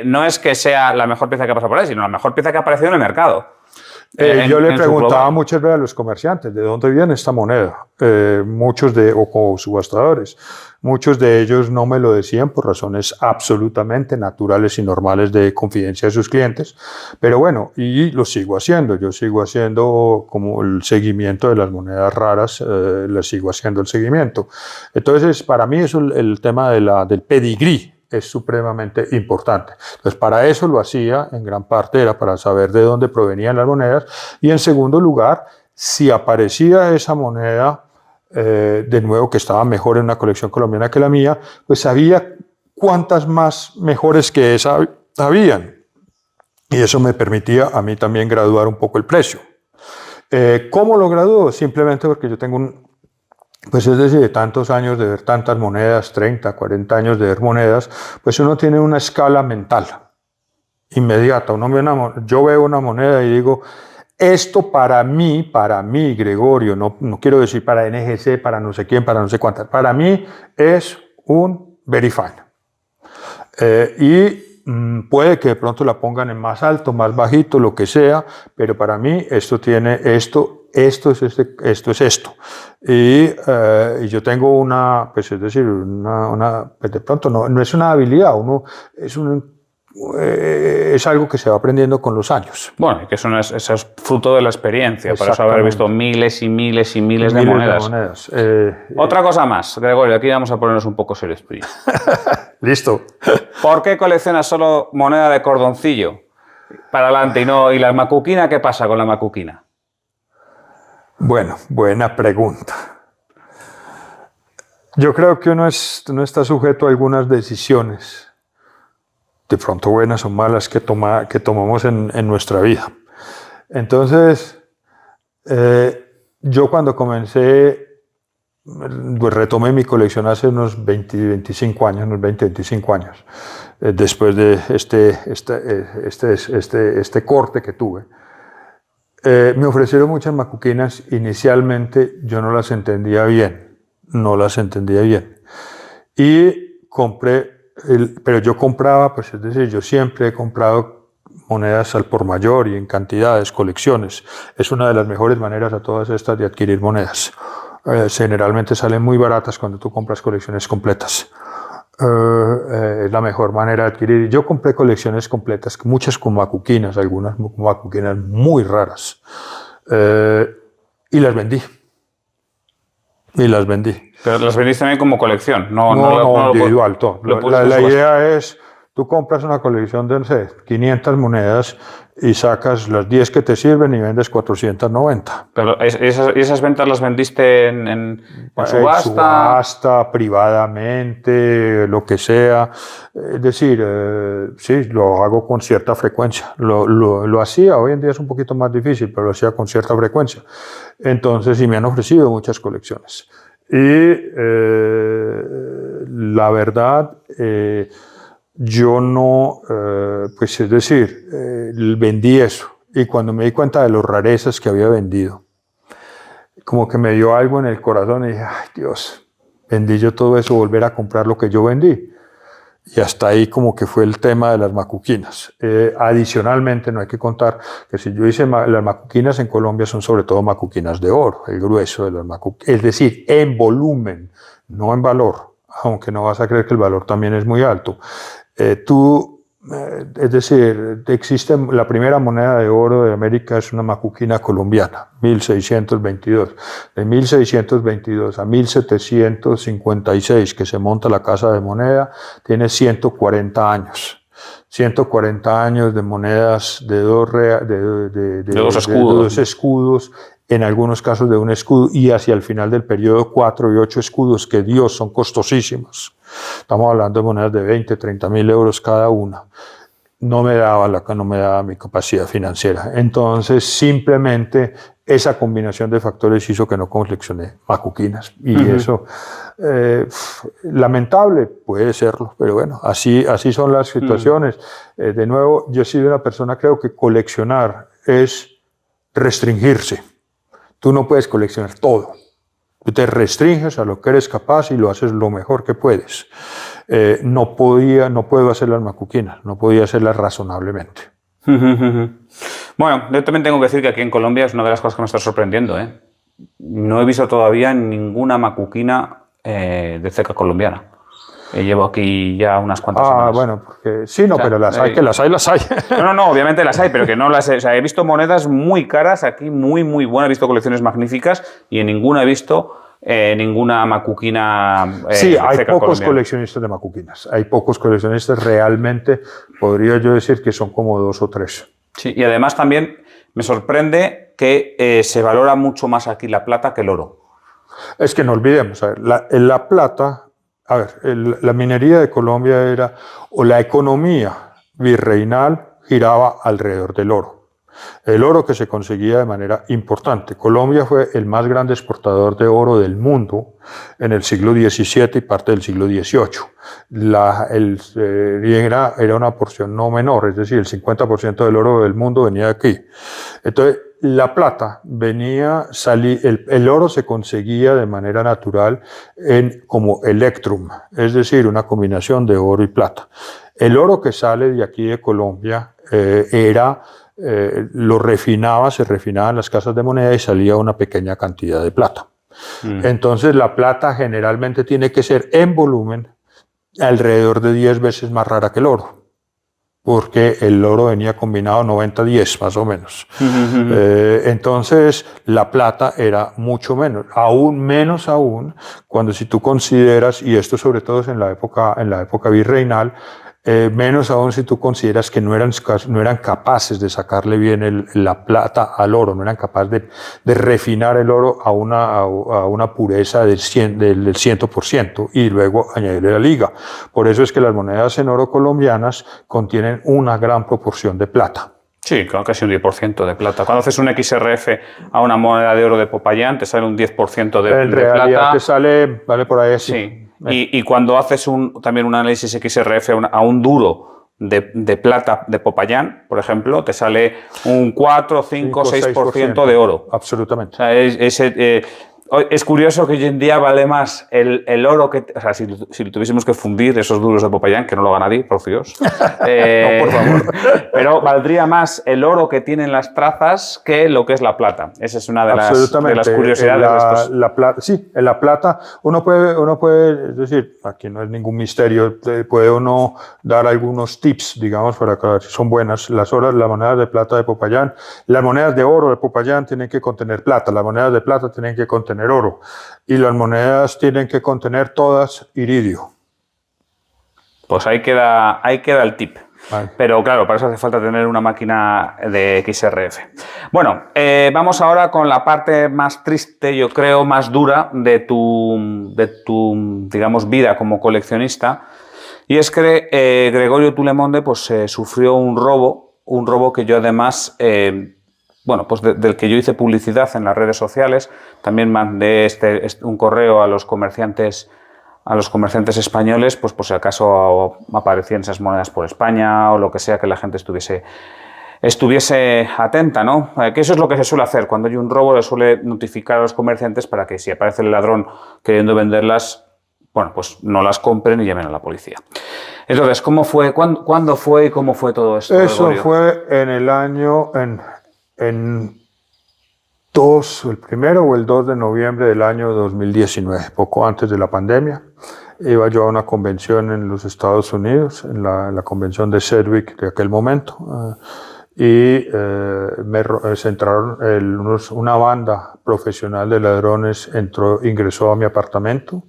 no es que sea la mejor pieza que ha pasado por ahí, sino la mejor pieza que ha aparecido en el mercado. Yo le preguntaba muchas veces a los comerciantes de dónde viene esta moneda, o subastadores. Muchos de ellos no me lo decían por razones absolutamente naturales y normales de confidencia de sus clientes, pero bueno, y lo sigo haciendo. Yo sigo haciendo como el seguimiento de las monedas raras, les sigo haciendo el seguimiento. Entonces, para mí eso es el tema del pedigrí. es supremamente importante. Entonces, para eso lo hacía, en gran parte era para saber de dónde provenían las monedas. Y en segundo lugar, si aparecía esa moneda, de nuevo, que estaba mejor en una colección colombiana que la mía, pues sabía cuántas más mejores que esa habían. Y eso me permitía a mí también graduar un poco el precio. ¿Cómo lo graduó? Simplemente porque yo tengo pues es decir, de tantos años de ver tantas monedas, 30, 40 años de ver monedas, pues uno tiene una escala mental inmediata. Yo veo una moneda y digo, esto para mí, Gregorio, no quiero decir para NGC, para no sé quién, para no sé cuántas, para mí es un very fine. Puede que de pronto la pongan en más alto, más bajito, lo que sea, pero para mí esto tiene esto es esto. Y yo tengo una, pues es decir, pues de pronto no es una habilidad, es algo que se va aprendiendo con los años. Bueno, y que eso es fruto de la experiencia, por eso haber visto miles y miles y miles de monedas. Otra cosa más, Gregorio, aquí vamos a ponernos un poco serios. Listo. ¿Por qué coleccionas solo moneda de cordoncillo para adelante y la macuquina? ¿Qué pasa con la macuquina? Bueno, buena pregunta. Yo creo que uno está sujeto a algunas decisiones, de pronto buenas o malas, que tomamos en nuestra vida. Entonces, yo cuando comencé, retomé mi colección hace unos 25 años, después de este corte que tuve. Me ofrecieron muchas macuquinas. Inicialmente yo no las entendía bien. Y compré, pero yo compraba, pues es decir, yo siempre he comprado monedas al por mayor y en cantidades, colecciones. Es una de las mejores maneras a todas estas de adquirir monedas. Generalmente salen muy baratas cuando tú compras colecciones completas. Es la mejor manera de adquirir. Yo compré colecciones completas, muchas con macuquinas, algunas macuquinas muy raras, y las vendí. Pero las vendiste también como colección, no individual. La idea es, tú compras una colección de, no sé, 500 monedas y sacas las 10 que te sirven y vendes 490. Pero ¿esas ventas las vendiste en subasta? Subasta, privadamente, lo que sea. Es decir, sí, lo hago con cierta frecuencia. Lo hacía, hoy en día es un poquito más difícil, pero lo hacía con cierta frecuencia. Entonces, y me han ofrecido muchas colecciones. Y la verdad, yo no, pues es decir, vendí eso. Y cuando me di cuenta de las rarezas que había vendido, como que me dio algo en el corazón y dije, ay Dios, vendí yo todo eso, volver a comprar lo que yo vendí. Y hasta ahí como que fue el tema de las macuquinas. Adicionalmente, no hay que contar que si yo hice las macuquinas en Colombia son sobre todo macuquinas de oro, el grueso de las macuquinas, es decir, en volumen, no en valor, aunque no vas a creer que el valor también es muy alto. Es decir, existe la primera moneda de oro de América, es una macuquina colombiana, 1622. De 1622 a 1756, que se monta la casa de moneda, tiene 140 años. 140 años de monedas de dos escudos, en algunos casos de un escudo, y hacia el final del periodo 4 y 8 escudos, que Dios, son costosísimos. Estamos hablando de monedas de 20, 30 mil euros cada una. No me daba mi capacidad financiera. Entonces, simplemente esa combinación de factores hizo que no coleccioné macuquinas. Y eso, lamentable, puede serlo, pero bueno, así son las situaciones. De nuevo, yo he sido una persona, creo que coleccionar es restringirse. Tú no puedes coleccionar todo. Tú te restringes a lo que eres capaz y lo haces lo mejor que puedes. No puedo hacer las macuquinas, no podía hacerlas razonablemente. Bueno, yo también tengo que decir que aquí en Colombia es una de las cosas que me está sorprendiendo. No he visto todavía ninguna macuquina de ceca colombiana. Llevo aquí ya unas cuantas semanas. Bueno, porque sí, no, o sea, pero las hay. No, obviamente las hay, pero que no las he. O sea, he visto monedas muy caras aquí, muy buenas, he visto colecciones magníficas y en ninguna he visto ninguna macuquina. Sí, hay pocos colombiana. coleccionistas de macuquinas. Hay pocos coleccionistas. Realmente podría yo decir que son como 2 o 3. Sí, y además también me sorprende que se valora mucho más aquí la plata que el oro. Es que no olvidemos, a ver, la plata, a ver, la minería de Colombia era, o la economía virreinal giraba alrededor del oro. El oro que se conseguía de manera importante. Colombia fue el más grande exportador de oro del mundo en el siglo XVII y parte del siglo XVIII. Era una porción no menor, es decir, el 50% del oro del mundo venía de aquí. Entonces, la plata venía, el oro se conseguía de manera natural como electrum, es decir, una combinación de oro y plata. El oro que sale de aquí de Colombia se refinaba en las casas de moneda y salía una pequeña cantidad de plata. Entonces la plata generalmente tiene que ser en volumen alrededor de 10 veces más rara que el oro, porque el oro venía combinado 90-10 más o menos. Entonces la plata era mucho menos, aún menos aún cuando si tú consideras, y esto sobre todo es en la época virreinal, menos aún si tú consideras que no eran capaces de sacarle bien la plata al oro, no eran capaces de refinar el oro a una pureza del 100% y luego añadirle la liga. Por eso es que las monedas en oro colombianas contienen una gran proporción de plata. Sí, claro, casi un 10% de plata. Cuando haces un XRF a una moneda de oro de Popayán, te sale un 10% de plata. En realidad te vale por ahí así. Sí. Y cuando haces también un análisis XRF a un duro de plata de Popayán, por ejemplo, te sale un 4, 5, 6% de oro. Absolutamente. O sea, es curioso que hoy en día vale más el oro que... O sea, si tuviésemos que fundir esos duros de Popayán, que no lo haga nadie, por Dios. No, por favor. Pero valdría más el oro que tienen las trazas que lo que es la plata. Esa es una de las curiosidades de estos. Sí, en la plata uno puede, es decir, aquí no es ningún misterio, puede uno dar algunos tips, digamos, para que son buenas. Las monedas de plata de Popayán, las monedas de oro de Popayán tienen que contener plata, las monedas de plata tienen que contener oro y las monedas tienen que contener todas iridio. Pues ahí queda el tip. Vale. Pero claro, para eso hace falta tener una máquina de XRF. Bueno, vamos ahora con la parte más triste, yo creo, más dura de tu digamos, vida como coleccionista. Y es que Gregorio Tulemonde pues, sufrió un robo que yo además... bueno, pues del que yo hice publicidad en las redes sociales, también mandé un correo a los comerciantes españoles, pues por si acaso aparecían esas monedas por España o lo que sea, que la gente estuviese atenta, ¿no? Que eso es lo que se suele hacer. Cuando hay un robo, le suele notificar a los comerciantes para que si aparece el ladrón queriendo venderlas, bueno, pues no las compren y llamen a la policía. Entonces, ¿cómo fue? ¿Cuándo fue y cómo fue todo esto, Eso Gregorio? fue en el año... el 1 o el 2 de noviembre del año 2019, poco antes de la pandemia. Iba yo a una convención en los Estados Unidos, en la convención de Sedgwick de aquel momento, y una banda profesional de ladrones ingresó a mi apartamento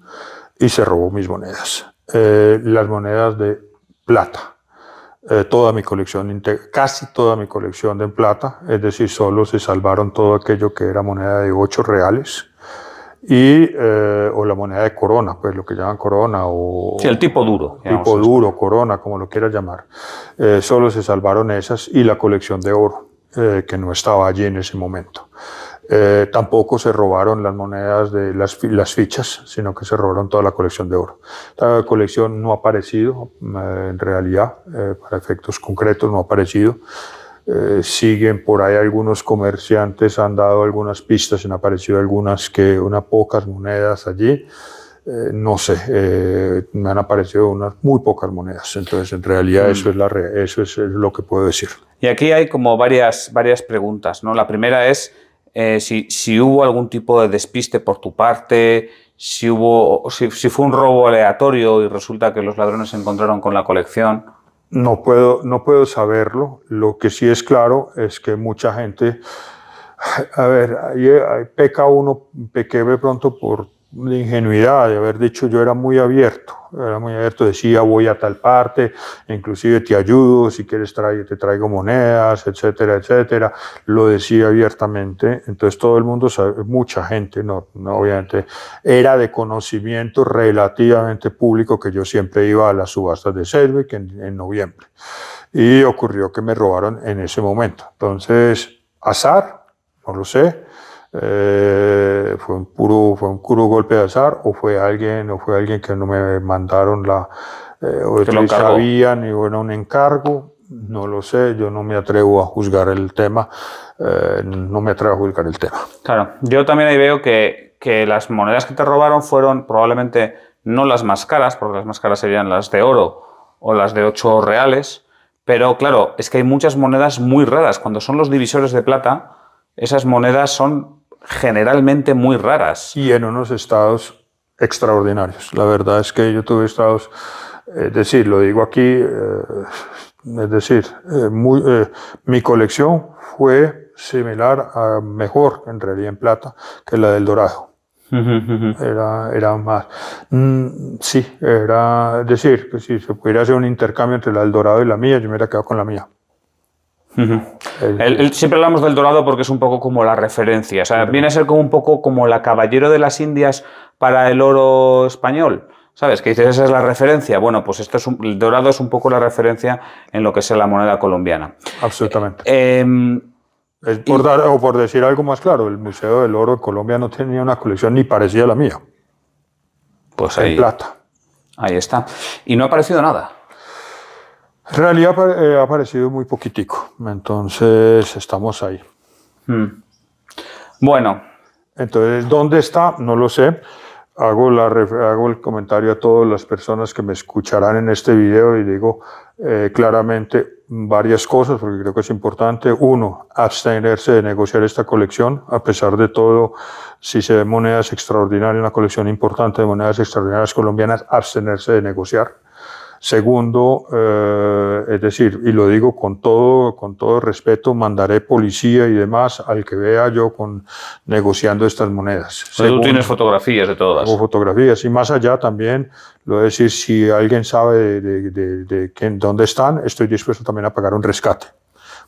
y se robó mis monedas, las monedas de plata. Toda mi colección, casi toda mi colección de plata, es decir, solo se salvaron todo aquello que era moneda de 8 reales o la moneda de corona, pues lo que llaman corona o... Sí, el tipo duro. Tipo duro, corona, como lo quieras llamar. Solo se salvaron esas y la colección de oro, que no estaba allí en ese momento. Tampoco se robaron las monedas de las fichas, sino que se robaron toda la colección de oro. La colección no ha aparecido, en realidad, para efectos concretos no ha aparecido. Siguen por ahí algunos comerciantes, han dado algunas pistas, han aparecido unas pocas monedas allí. No sé, me han aparecido unas muy pocas monedas. Entonces, en realidad, eso es lo que puedo decir. Y aquí hay como varias preguntas, ¿no? La primera es si hubo algún tipo de despiste por tu parte, si fue un robo aleatorio y resulta que los ladrones se encontraron con la colección. No puedo saberlo. Lo que sí es claro es que mucha gente... A ver, pequé de pronto de ingenuidad, de haber dicho, yo era muy abierto, decía voy a tal parte, inclusive te ayudo, si quieres te traigo monedas, etcétera, etcétera, lo decía abiertamente, entonces todo el mundo sabe, mucha gente, no obviamente, era de conocimiento relativamente público que yo siempre iba a las subastas de Sedgwick en noviembre, y ocurrió que me robaron en ese momento, entonces, azar, no lo sé, fue un puro golpe de azar o fue alguien que no me mandaron o que sabían y bueno, un encargo, no lo sé, yo no me atrevo a juzgar el tema, Claro, yo también ahí veo que las monedas que te robaron fueron probablemente no las más caras, porque las más caras serían las de oro o las de 8 reales, pero claro, es que hay muchas monedas muy raras, cuando son los divisores de plata, esas monedas son generalmente muy raras. Y en unos estados extraordinarios. La verdad es que yo tuve estados, es decir, lo digo aquí, mi colección fue similar a mejor, en realidad en plata, que la del dorado. Era más. Sí, es decir, que si se pudiera hacer un intercambio entre la del dorado y la mía, yo me hubiera quedado con la mía. Siempre hablamos del dorado porque es un poco como la referencia, o sea, viene a ser como un poco como la Caballero de las Indias para el oro español, ¿sabes? Que dices, esa es la referencia. Bueno, pues el dorado es un poco la referencia en lo que es la moneda colombiana. Absolutamente. Por decir algo más claro, el Museo del Oro de Colombia no tenía una colección ni parecida a la mía. Pues ahí, en plata. Ahí está. Y no ha aparecido nada. En realidad ha aparecido muy poquitico, entonces estamos ahí. Bueno. Entonces, ¿dónde está? No lo sé. Hago el comentario a todas las personas que me escucharán en este video y digo claramente varias cosas porque creo que es importante. Uno, abstenerse de negociar esta colección. A pesar de todo, si se ven monedas extraordinarias, una colección importante de monedas extraordinarias colombianas, abstenerse de negociar. Segundo, es decir, y lo digo con todo respeto, mandaré policía y demás al que vea yo negociando estas monedas. Tú tienes fotografías de todas. Hago fotografías y más allá también, lo de decir, si alguien sabe dónde están, estoy dispuesto también a pagar un rescate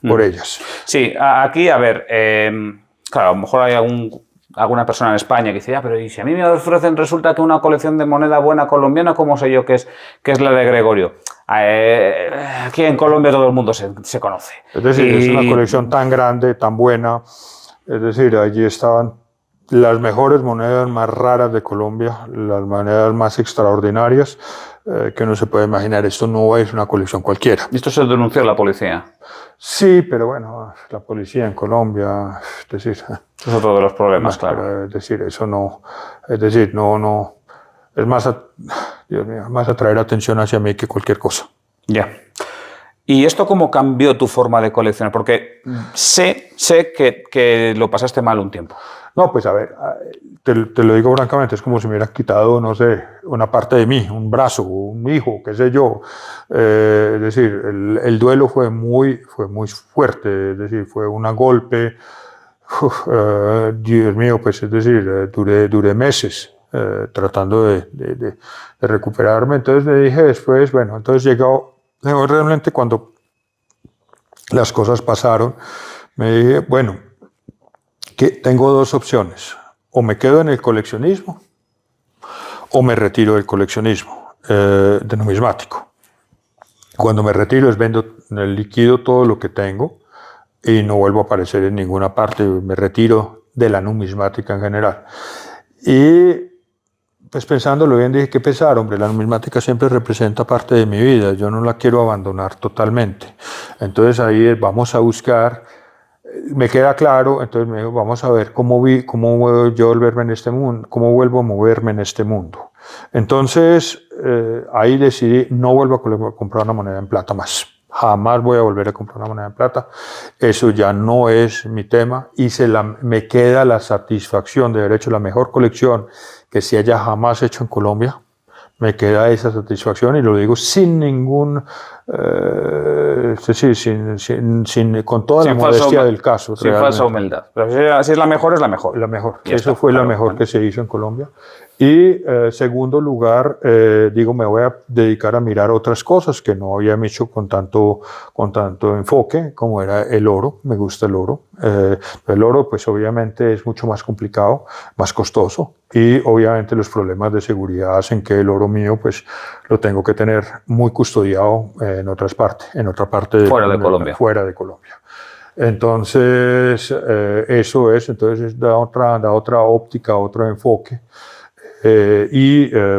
por ellas. Sí, aquí, a ver, claro, a lo mejor hay alguna persona en España que dice, pero ¿y si a mí me ofrecen, resulta que una colección de moneda buena colombiana, cómo sé yo que es la de Gregorio? Aquí en Colombia todo el mundo se conoce. Es decir, es una colección tan grande, tan buena, es decir, allí estaban las mejores monedas más raras de Colombia, las monedas más extraordinarias que uno se puede imaginar. Esto no es una colección cualquiera. ¿Y esto se denunció a la policía? Sí, pero bueno, la policía en Colombia, es decir... Es otro de los problemas, claro. Es decir, eso no... Es decir, no... Es más, Dios mío, más atraer atención hacia mí que cualquier cosa. Ya. ¿Y esto cómo cambió tu forma de coleccionar? Porque sé que lo pasaste mal un tiempo. No, pues a ver, te lo digo francamente, es como si me hubieran quitado, no sé, una parte de mí, un brazo, un hijo, qué sé yo. Es decir, el duelo fue muy fuerte, es decir, fue un golpe. Dios mío, pues es decir, duré meses tratando de recuperarme. Entonces le dije después, bueno, entonces llegó realmente cuando las cosas pasaron, me dije, bueno, que tengo dos opciones, o me quedo en el coleccionismo o me retiro del coleccionismo de numismático. Cuando me retiro liquido todo lo que tengo y no vuelvo a aparecer en ninguna parte, me retiro de la numismática en general. Y pues pensándolo bien dije, qué pesar, hombre, la numismática siempre representa parte de mi vida, yo no la quiero abandonar totalmente. Entonces ahí vamos a buscar, me queda claro, entonces me dijo, vamos a ver cómo vuelvo yo a volverme en este mundo, cómo vuelvo a moverme en este mundo. Entonces ahí decidí, no vuelvo a comprar una moneda en plata más. Jamás voy a volver a comprar una moneda en plata. Eso ya no es mi tema y me queda la satisfacción de haber hecho la mejor colección que se haya jamás hecho en Colombia. Me queda esa satisfacción y lo digo sin ningún, con toda la modestia del caso. Sin falsa humildad. Pero si es la mejor, es la mejor. La mejor. Eso fue la mejor que se hizo en Colombia. Y segundo lugar, digo, me voy a dedicar a mirar otras cosas que no había hecho con tanto enfoque, como era el oro. Me gusta el oro. El oro, pues obviamente es mucho más complicado, más costoso, y obviamente los problemas de seguridad hacen que el oro mío, pues lo tengo que tener muy custodiado en otra parte Fuera de Colombia. Fuera de Colombia. Entonces, eso es, entonces da otra óptica, otro enfoque.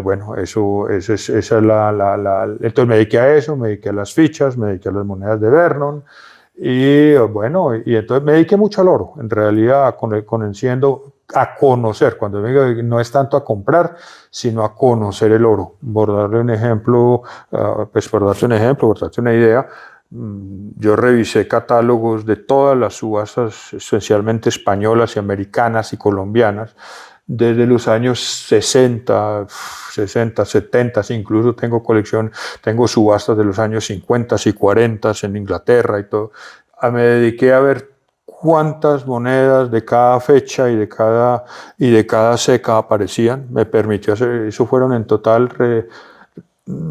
Bueno, esa es entonces me dediqué a eso, me dediqué a las fichas, me dediqué a las monedas de Vernon, y bueno, y entonces me dediqué mucho al oro, en realidad, conociendo, a conocer, cuando digo no es tanto a comprar, sino a conocer el oro. Por darle un ejemplo, por darte una idea, yo revisé catálogos de todas las subastas, esencialmente españolas y americanas y colombianas, desde los años 60, 70, incluso tengo subastas de los años 50 y 40 en Inglaterra y todo. Me dediqué a ver cuántas monedas de cada fecha y de cada séquida aparecían. Me permitió hacer, eso fueron en total,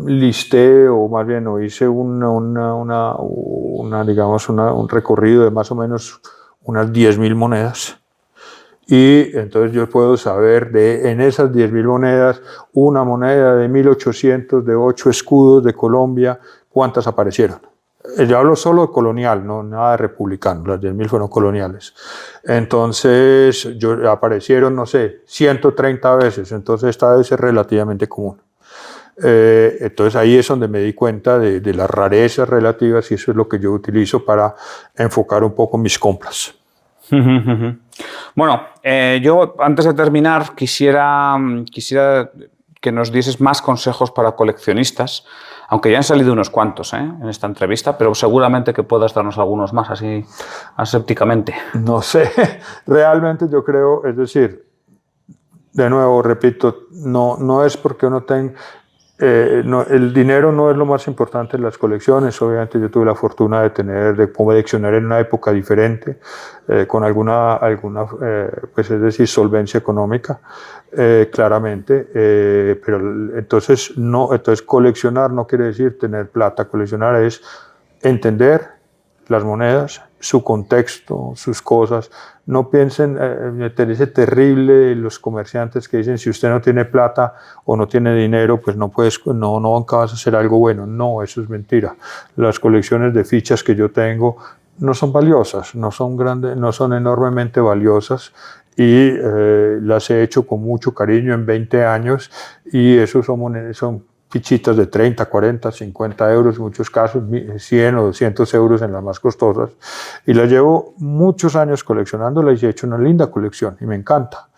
listé, o más bien, o hice digamos, un recorrido de más o menos unas 10.000 monedas. Y entonces yo puedo saber en esas 10.000 monedas, una moneda de 1800 de 8 escudos de Colombia, ¿cuántas aparecieron? Yo hablo solo de colonial, no nada de republicano, las 10.000 fueron coloniales. Entonces aparecieron, no sé, 130 veces, entonces esta vez es relativamente común. Entonces ahí es donde me di cuenta de las rarezas relativas, y eso es lo que yo utilizo para enfocar un poco mis compras. Bueno, yo antes de terminar quisiera que nos dieses más consejos para coleccionistas, aunque ya han salido unos cuantos en esta entrevista, pero seguramente que puedas darnos algunos más así asépticamente. No sé, realmente yo creo, es decir, de nuevo, repito, no es porque uno tenga... el dinero no es lo más importante en las colecciones. Obviamente yo tuve la fortuna de coleccionar en una época diferente, con alguna pues es decir, solvencia económica, claramente, pero entonces coleccionar no quiere decir tener plata. Coleccionar es entender las monedas, su contexto, sus cosas. No piensen, me parece terrible los comerciantes que dicen, si usted no tiene plata o no tiene dinero, pues no nunca vas a hacer algo bueno. No, eso es mentira. Las colecciones de fichas que yo tengo no son valiosas, no son grandes, no son enormemente valiosas, y las he hecho con mucho cariño en 20 años, y eso son fichitas de 30, 40, 50 euros, en muchos casos 100 o 200 euros en las más costosas, y las llevo muchos años coleccionándolas, y he hecho una linda colección y me encanta.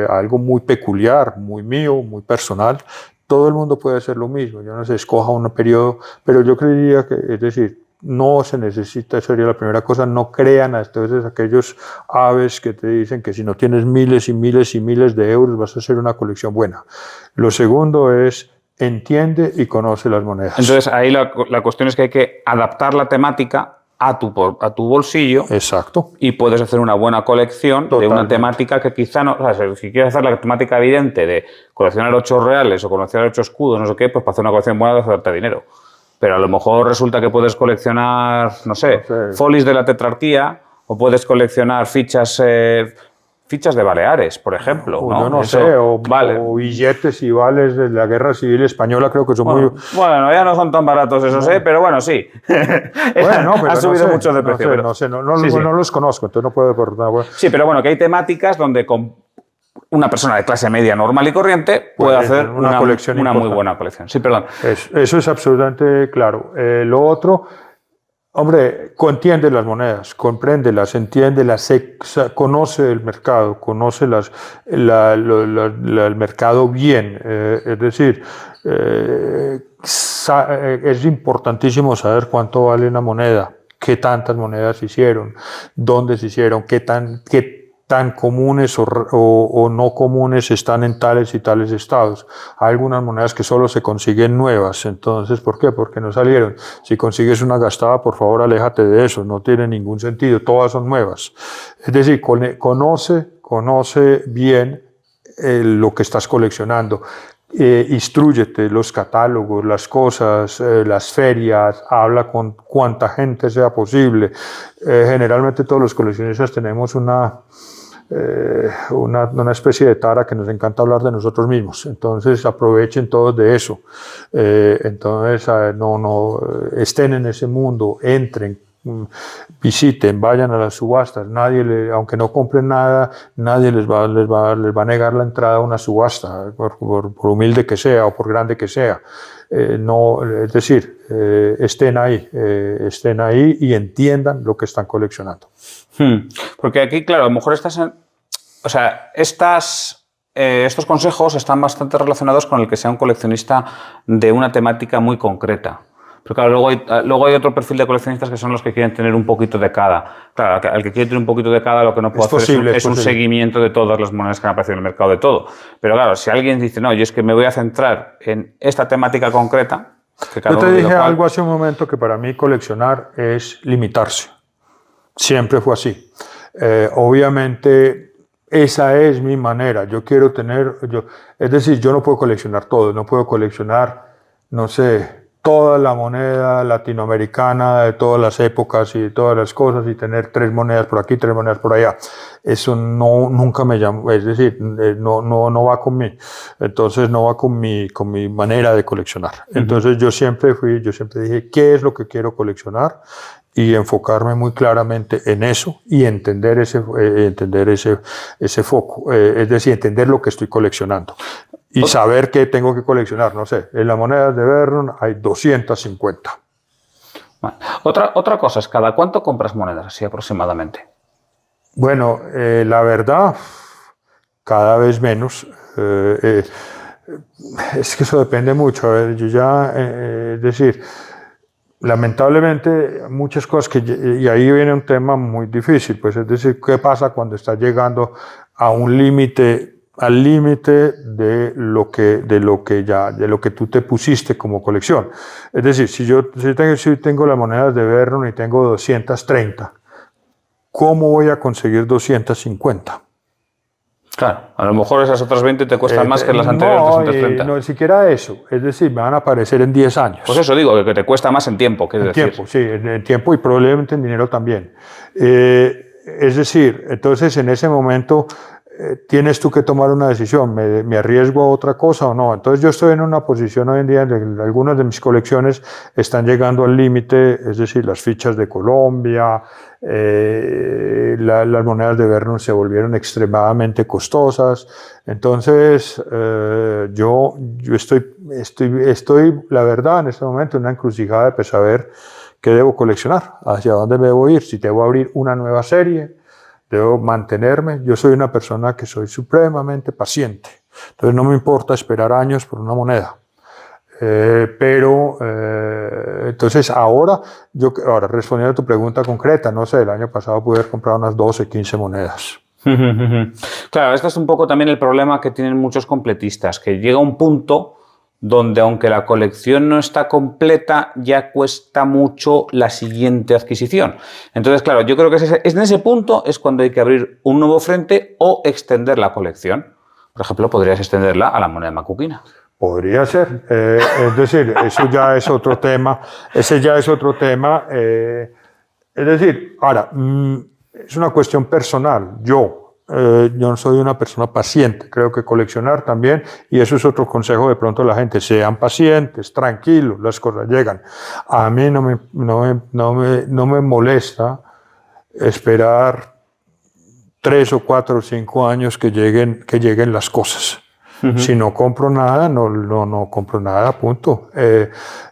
Algo muy peculiar, muy mío, muy personal. Todo el mundo puede hacer lo mismo, yo no sé, escoja un periodo, pero yo creería que, es decir, no se necesita, eso sería la primera cosa, no crean entonces aquellos aves que te dicen que si no tienes miles y miles y miles de euros vas a hacer una colección buena. Lo segundo es, entiende y conoce las monedas. Entonces ahí la cuestión es que hay que adaptar la temática a tu bolsillo. Exacto. Y puedes hacer una buena colección. Totalmente. De una temática que quizá no... O sea, si quieres hacer la temática evidente de coleccionar 8 reales o coleccionar 8 escudos, no sé qué, pues para hacer una colección buena vas a darte dinero. Pero a lo mejor resulta que puedes coleccionar, no sé, folies de la tetrarquía, o puedes coleccionar fichas de Baleares, por ejemplo. ¿No? Yo no sé, o billetes y vales de la Guerra Civil Española, creo que son muy... Bueno, ya no son tan baratos esos, pero bueno, sí. Bueno, pero han subido mucho de precio. No los conozco, entonces no puedo aportar. Bueno. Sí, pero bueno, que hay temáticas donde con una persona de clase media normal y corriente puede hacer una muy buena colección. Sí, perdón. Eso es absolutamente claro. Lo otro... Hombre, entiende las monedas, compréndelas, entiéndelas, conoce el mercado, conoce el mercado bien. Es decir, es importantísimo saber cuánto vale una moneda, qué tantas monedas se hicieron, dónde se hicieron, qué tan comunes o no comunes están en tales y tales estados. Hay algunas monedas que solo se consiguen nuevas, entonces, ¿por qué? Porque no salieron. Si consigues una gastada, por favor, aléjate de eso, no tiene ningún sentido, todas son nuevas. Es decir, conoce bien lo que estás coleccionando. Instrúyete, los catálogos, las cosas, las ferias, habla con cuanta gente sea posible. Generalmente todos los coleccionistas tenemos una especie de tara que nos encanta hablar de nosotros mismos, entonces aprovechen todos de eso. Entonces estén en ese mundo, entren, visiten, vayan a las subastas. Aunque no compren nada, nadie les va a negar la entrada a una subasta, por humilde que sea o por grande que sea. Es decir, estén ahí y entiendan lo que están coleccionando. Porque aquí, claro, a lo mejor estos consejos están bastante relacionados con el que sea un coleccionista de una temática muy concreta. Pero claro, luego hay otro perfil de coleccionistas que son los que quieren tener un poquito de cada. Claro, al que quiere tener un poquito de cada, lo que no puedo hacer es un seguimiento de todas las monedas que han aparecido en el mercado, de todo. Pero claro, si alguien dice, no, yo es que me voy a centrar en esta temática concreta... Yo te dije algo hace un momento, que para mí coleccionar es limitarse. Siempre fue así. Obviamente, esa es mi manera. Yo quiero es decir, yo no puedo coleccionar todo. No puedo coleccionar, no sé, toda la moneda latinoamericana de todas las épocas y de todas las cosas, y tener 3 monedas por aquí, 3 monedas por allá. Eso nunca me llamó, es decir, no va con mí. Entonces no va con mi manera de coleccionar. Entonces yo siempre dije, ¿qué es lo que quiero coleccionar? Y enfocarme muy claramente en eso y entender ese foco, es decir, entender lo que estoy coleccionando. Y saber qué tengo que coleccionar, no sé, en las monedas de Vernon hay 250. Bueno, otra cosa es, ¿cada cuánto compras monedas así aproximadamente? Bueno, la verdad, cada vez menos. Es que eso depende mucho. A ver, es decir, lamentablemente muchas cosas y ahí viene un tema muy difícil, pues es decir, ¿qué pasa cuando estás llegando a un límite? Al límite de lo que tú te pusiste como colección? Es decir, si tengo las monedas de Vernon y tengo 230, ¿cómo voy a conseguir 250? Claro, a lo mejor esas otras 20 te cuestan más que las anteriores 230. No, ni siquiera eso. Es decir, me van a aparecer en 10 años. Pues eso digo, que te cuesta más en tiempo. Tiempo, sí, en tiempo y probablemente en dinero también. Es decir, entonces en ese momento tienes tú que tomar una decisión, ¿me arriesgo a otra cosa o no? Entonces yo estoy en una posición hoy en día en que algunas de mis colecciones están llegando al límite, es decir, las fichas de Colombia, las monedas de Vernon se volvieron extremadamente costosas. Entonces yo estoy, la verdad, en este momento en una encrucijada de saber qué debo coleccionar, hacia dónde me debo ir, si debo abrir una nueva serie. Debo mantenerme. Yo soy una persona que soy supremamente paciente. Entonces no me importa esperar años por una moneda. Entonces ahora respondiendo a tu pregunta concreta, no sé, el año pasado pude haber comprado unas 12, 15 monedas. Claro, este es un poco también el problema que tienen muchos completistas, que llega un punto donde, aunque la colección no está completa, ya cuesta mucho la siguiente adquisición. Entonces, claro, yo creo que en ese punto es cuando hay que abrir un nuevo frente o extender la colección. Por ejemplo, podrías extenderla a la moneda macuquina. Podría ser. Es decir, eso ya es otro tema. Ese ya es otro tema. Es decir, ahora, es una cuestión personal. Yo no soy una persona paciente, creo que coleccionar también, y eso es otro consejo de pronto a la gente: sean pacientes, tranquilos, las cosas llegan. A mí no me molesta esperar 3 o 4 o 5 años que lleguen las cosas. Si no compro nada, no compro nada, punto.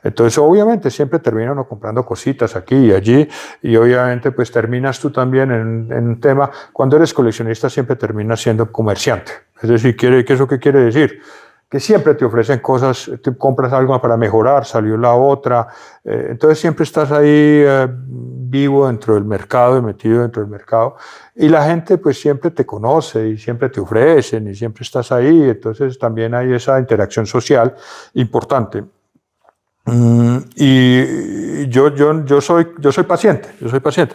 Entonces, obviamente, siempre termina uno comprando cositas aquí y allí, y obviamente, pues terminas tú también en un tema. Cuando eres coleccionista, siempre terminas siendo comerciante. Es decir, ¿qué es lo que quiere decir? Que siempre te ofrecen cosas, tú compras algo para mejorar, salió la otra, entonces siempre estás ahí vivo dentro del mercado y metido dentro del mercado, y la gente pues siempre te conoce y siempre te ofrecen y siempre estás ahí, entonces también hay esa interacción social importante. Y yo soy paciente,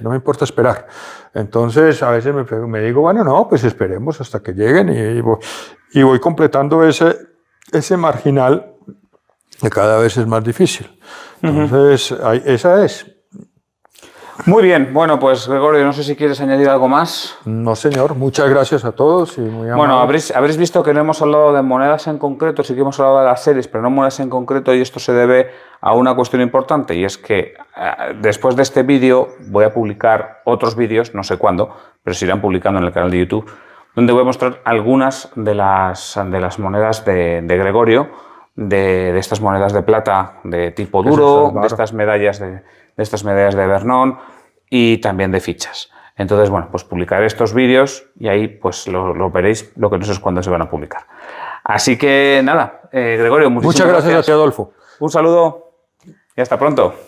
no me importa esperar. Entonces a veces me digo, bueno, no, pues esperemos hasta que lleguen y voy completando ese marginal que cada vez es más difícil. Entonces, esa es. Muy bien, bueno, pues Gregorio, no sé si quieres añadir algo más. No, señor, muchas gracias a todos y muy amables. Bueno, habréis visto que no hemos hablado de monedas en concreto, sí que hemos hablado de las series, pero no monedas en concreto, y esto se debe a una cuestión importante, y es que después de este vídeo voy a publicar otros vídeos, no sé cuándo, pero se irán publicando en el canal de YouTube, donde voy a mostrar algunas de las monedas de Gregorio, de estas monedas de plata de tipo duro, de estas medallas de Vernon y también de fichas. Entonces, bueno, pues publicaré estos vídeos y ahí pues lo veréis, lo que no sé es cuándo se van a publicar. Así que nada, Gregorio, muchas gracias a ti, Adolfo. Un saludo y hasta pronto.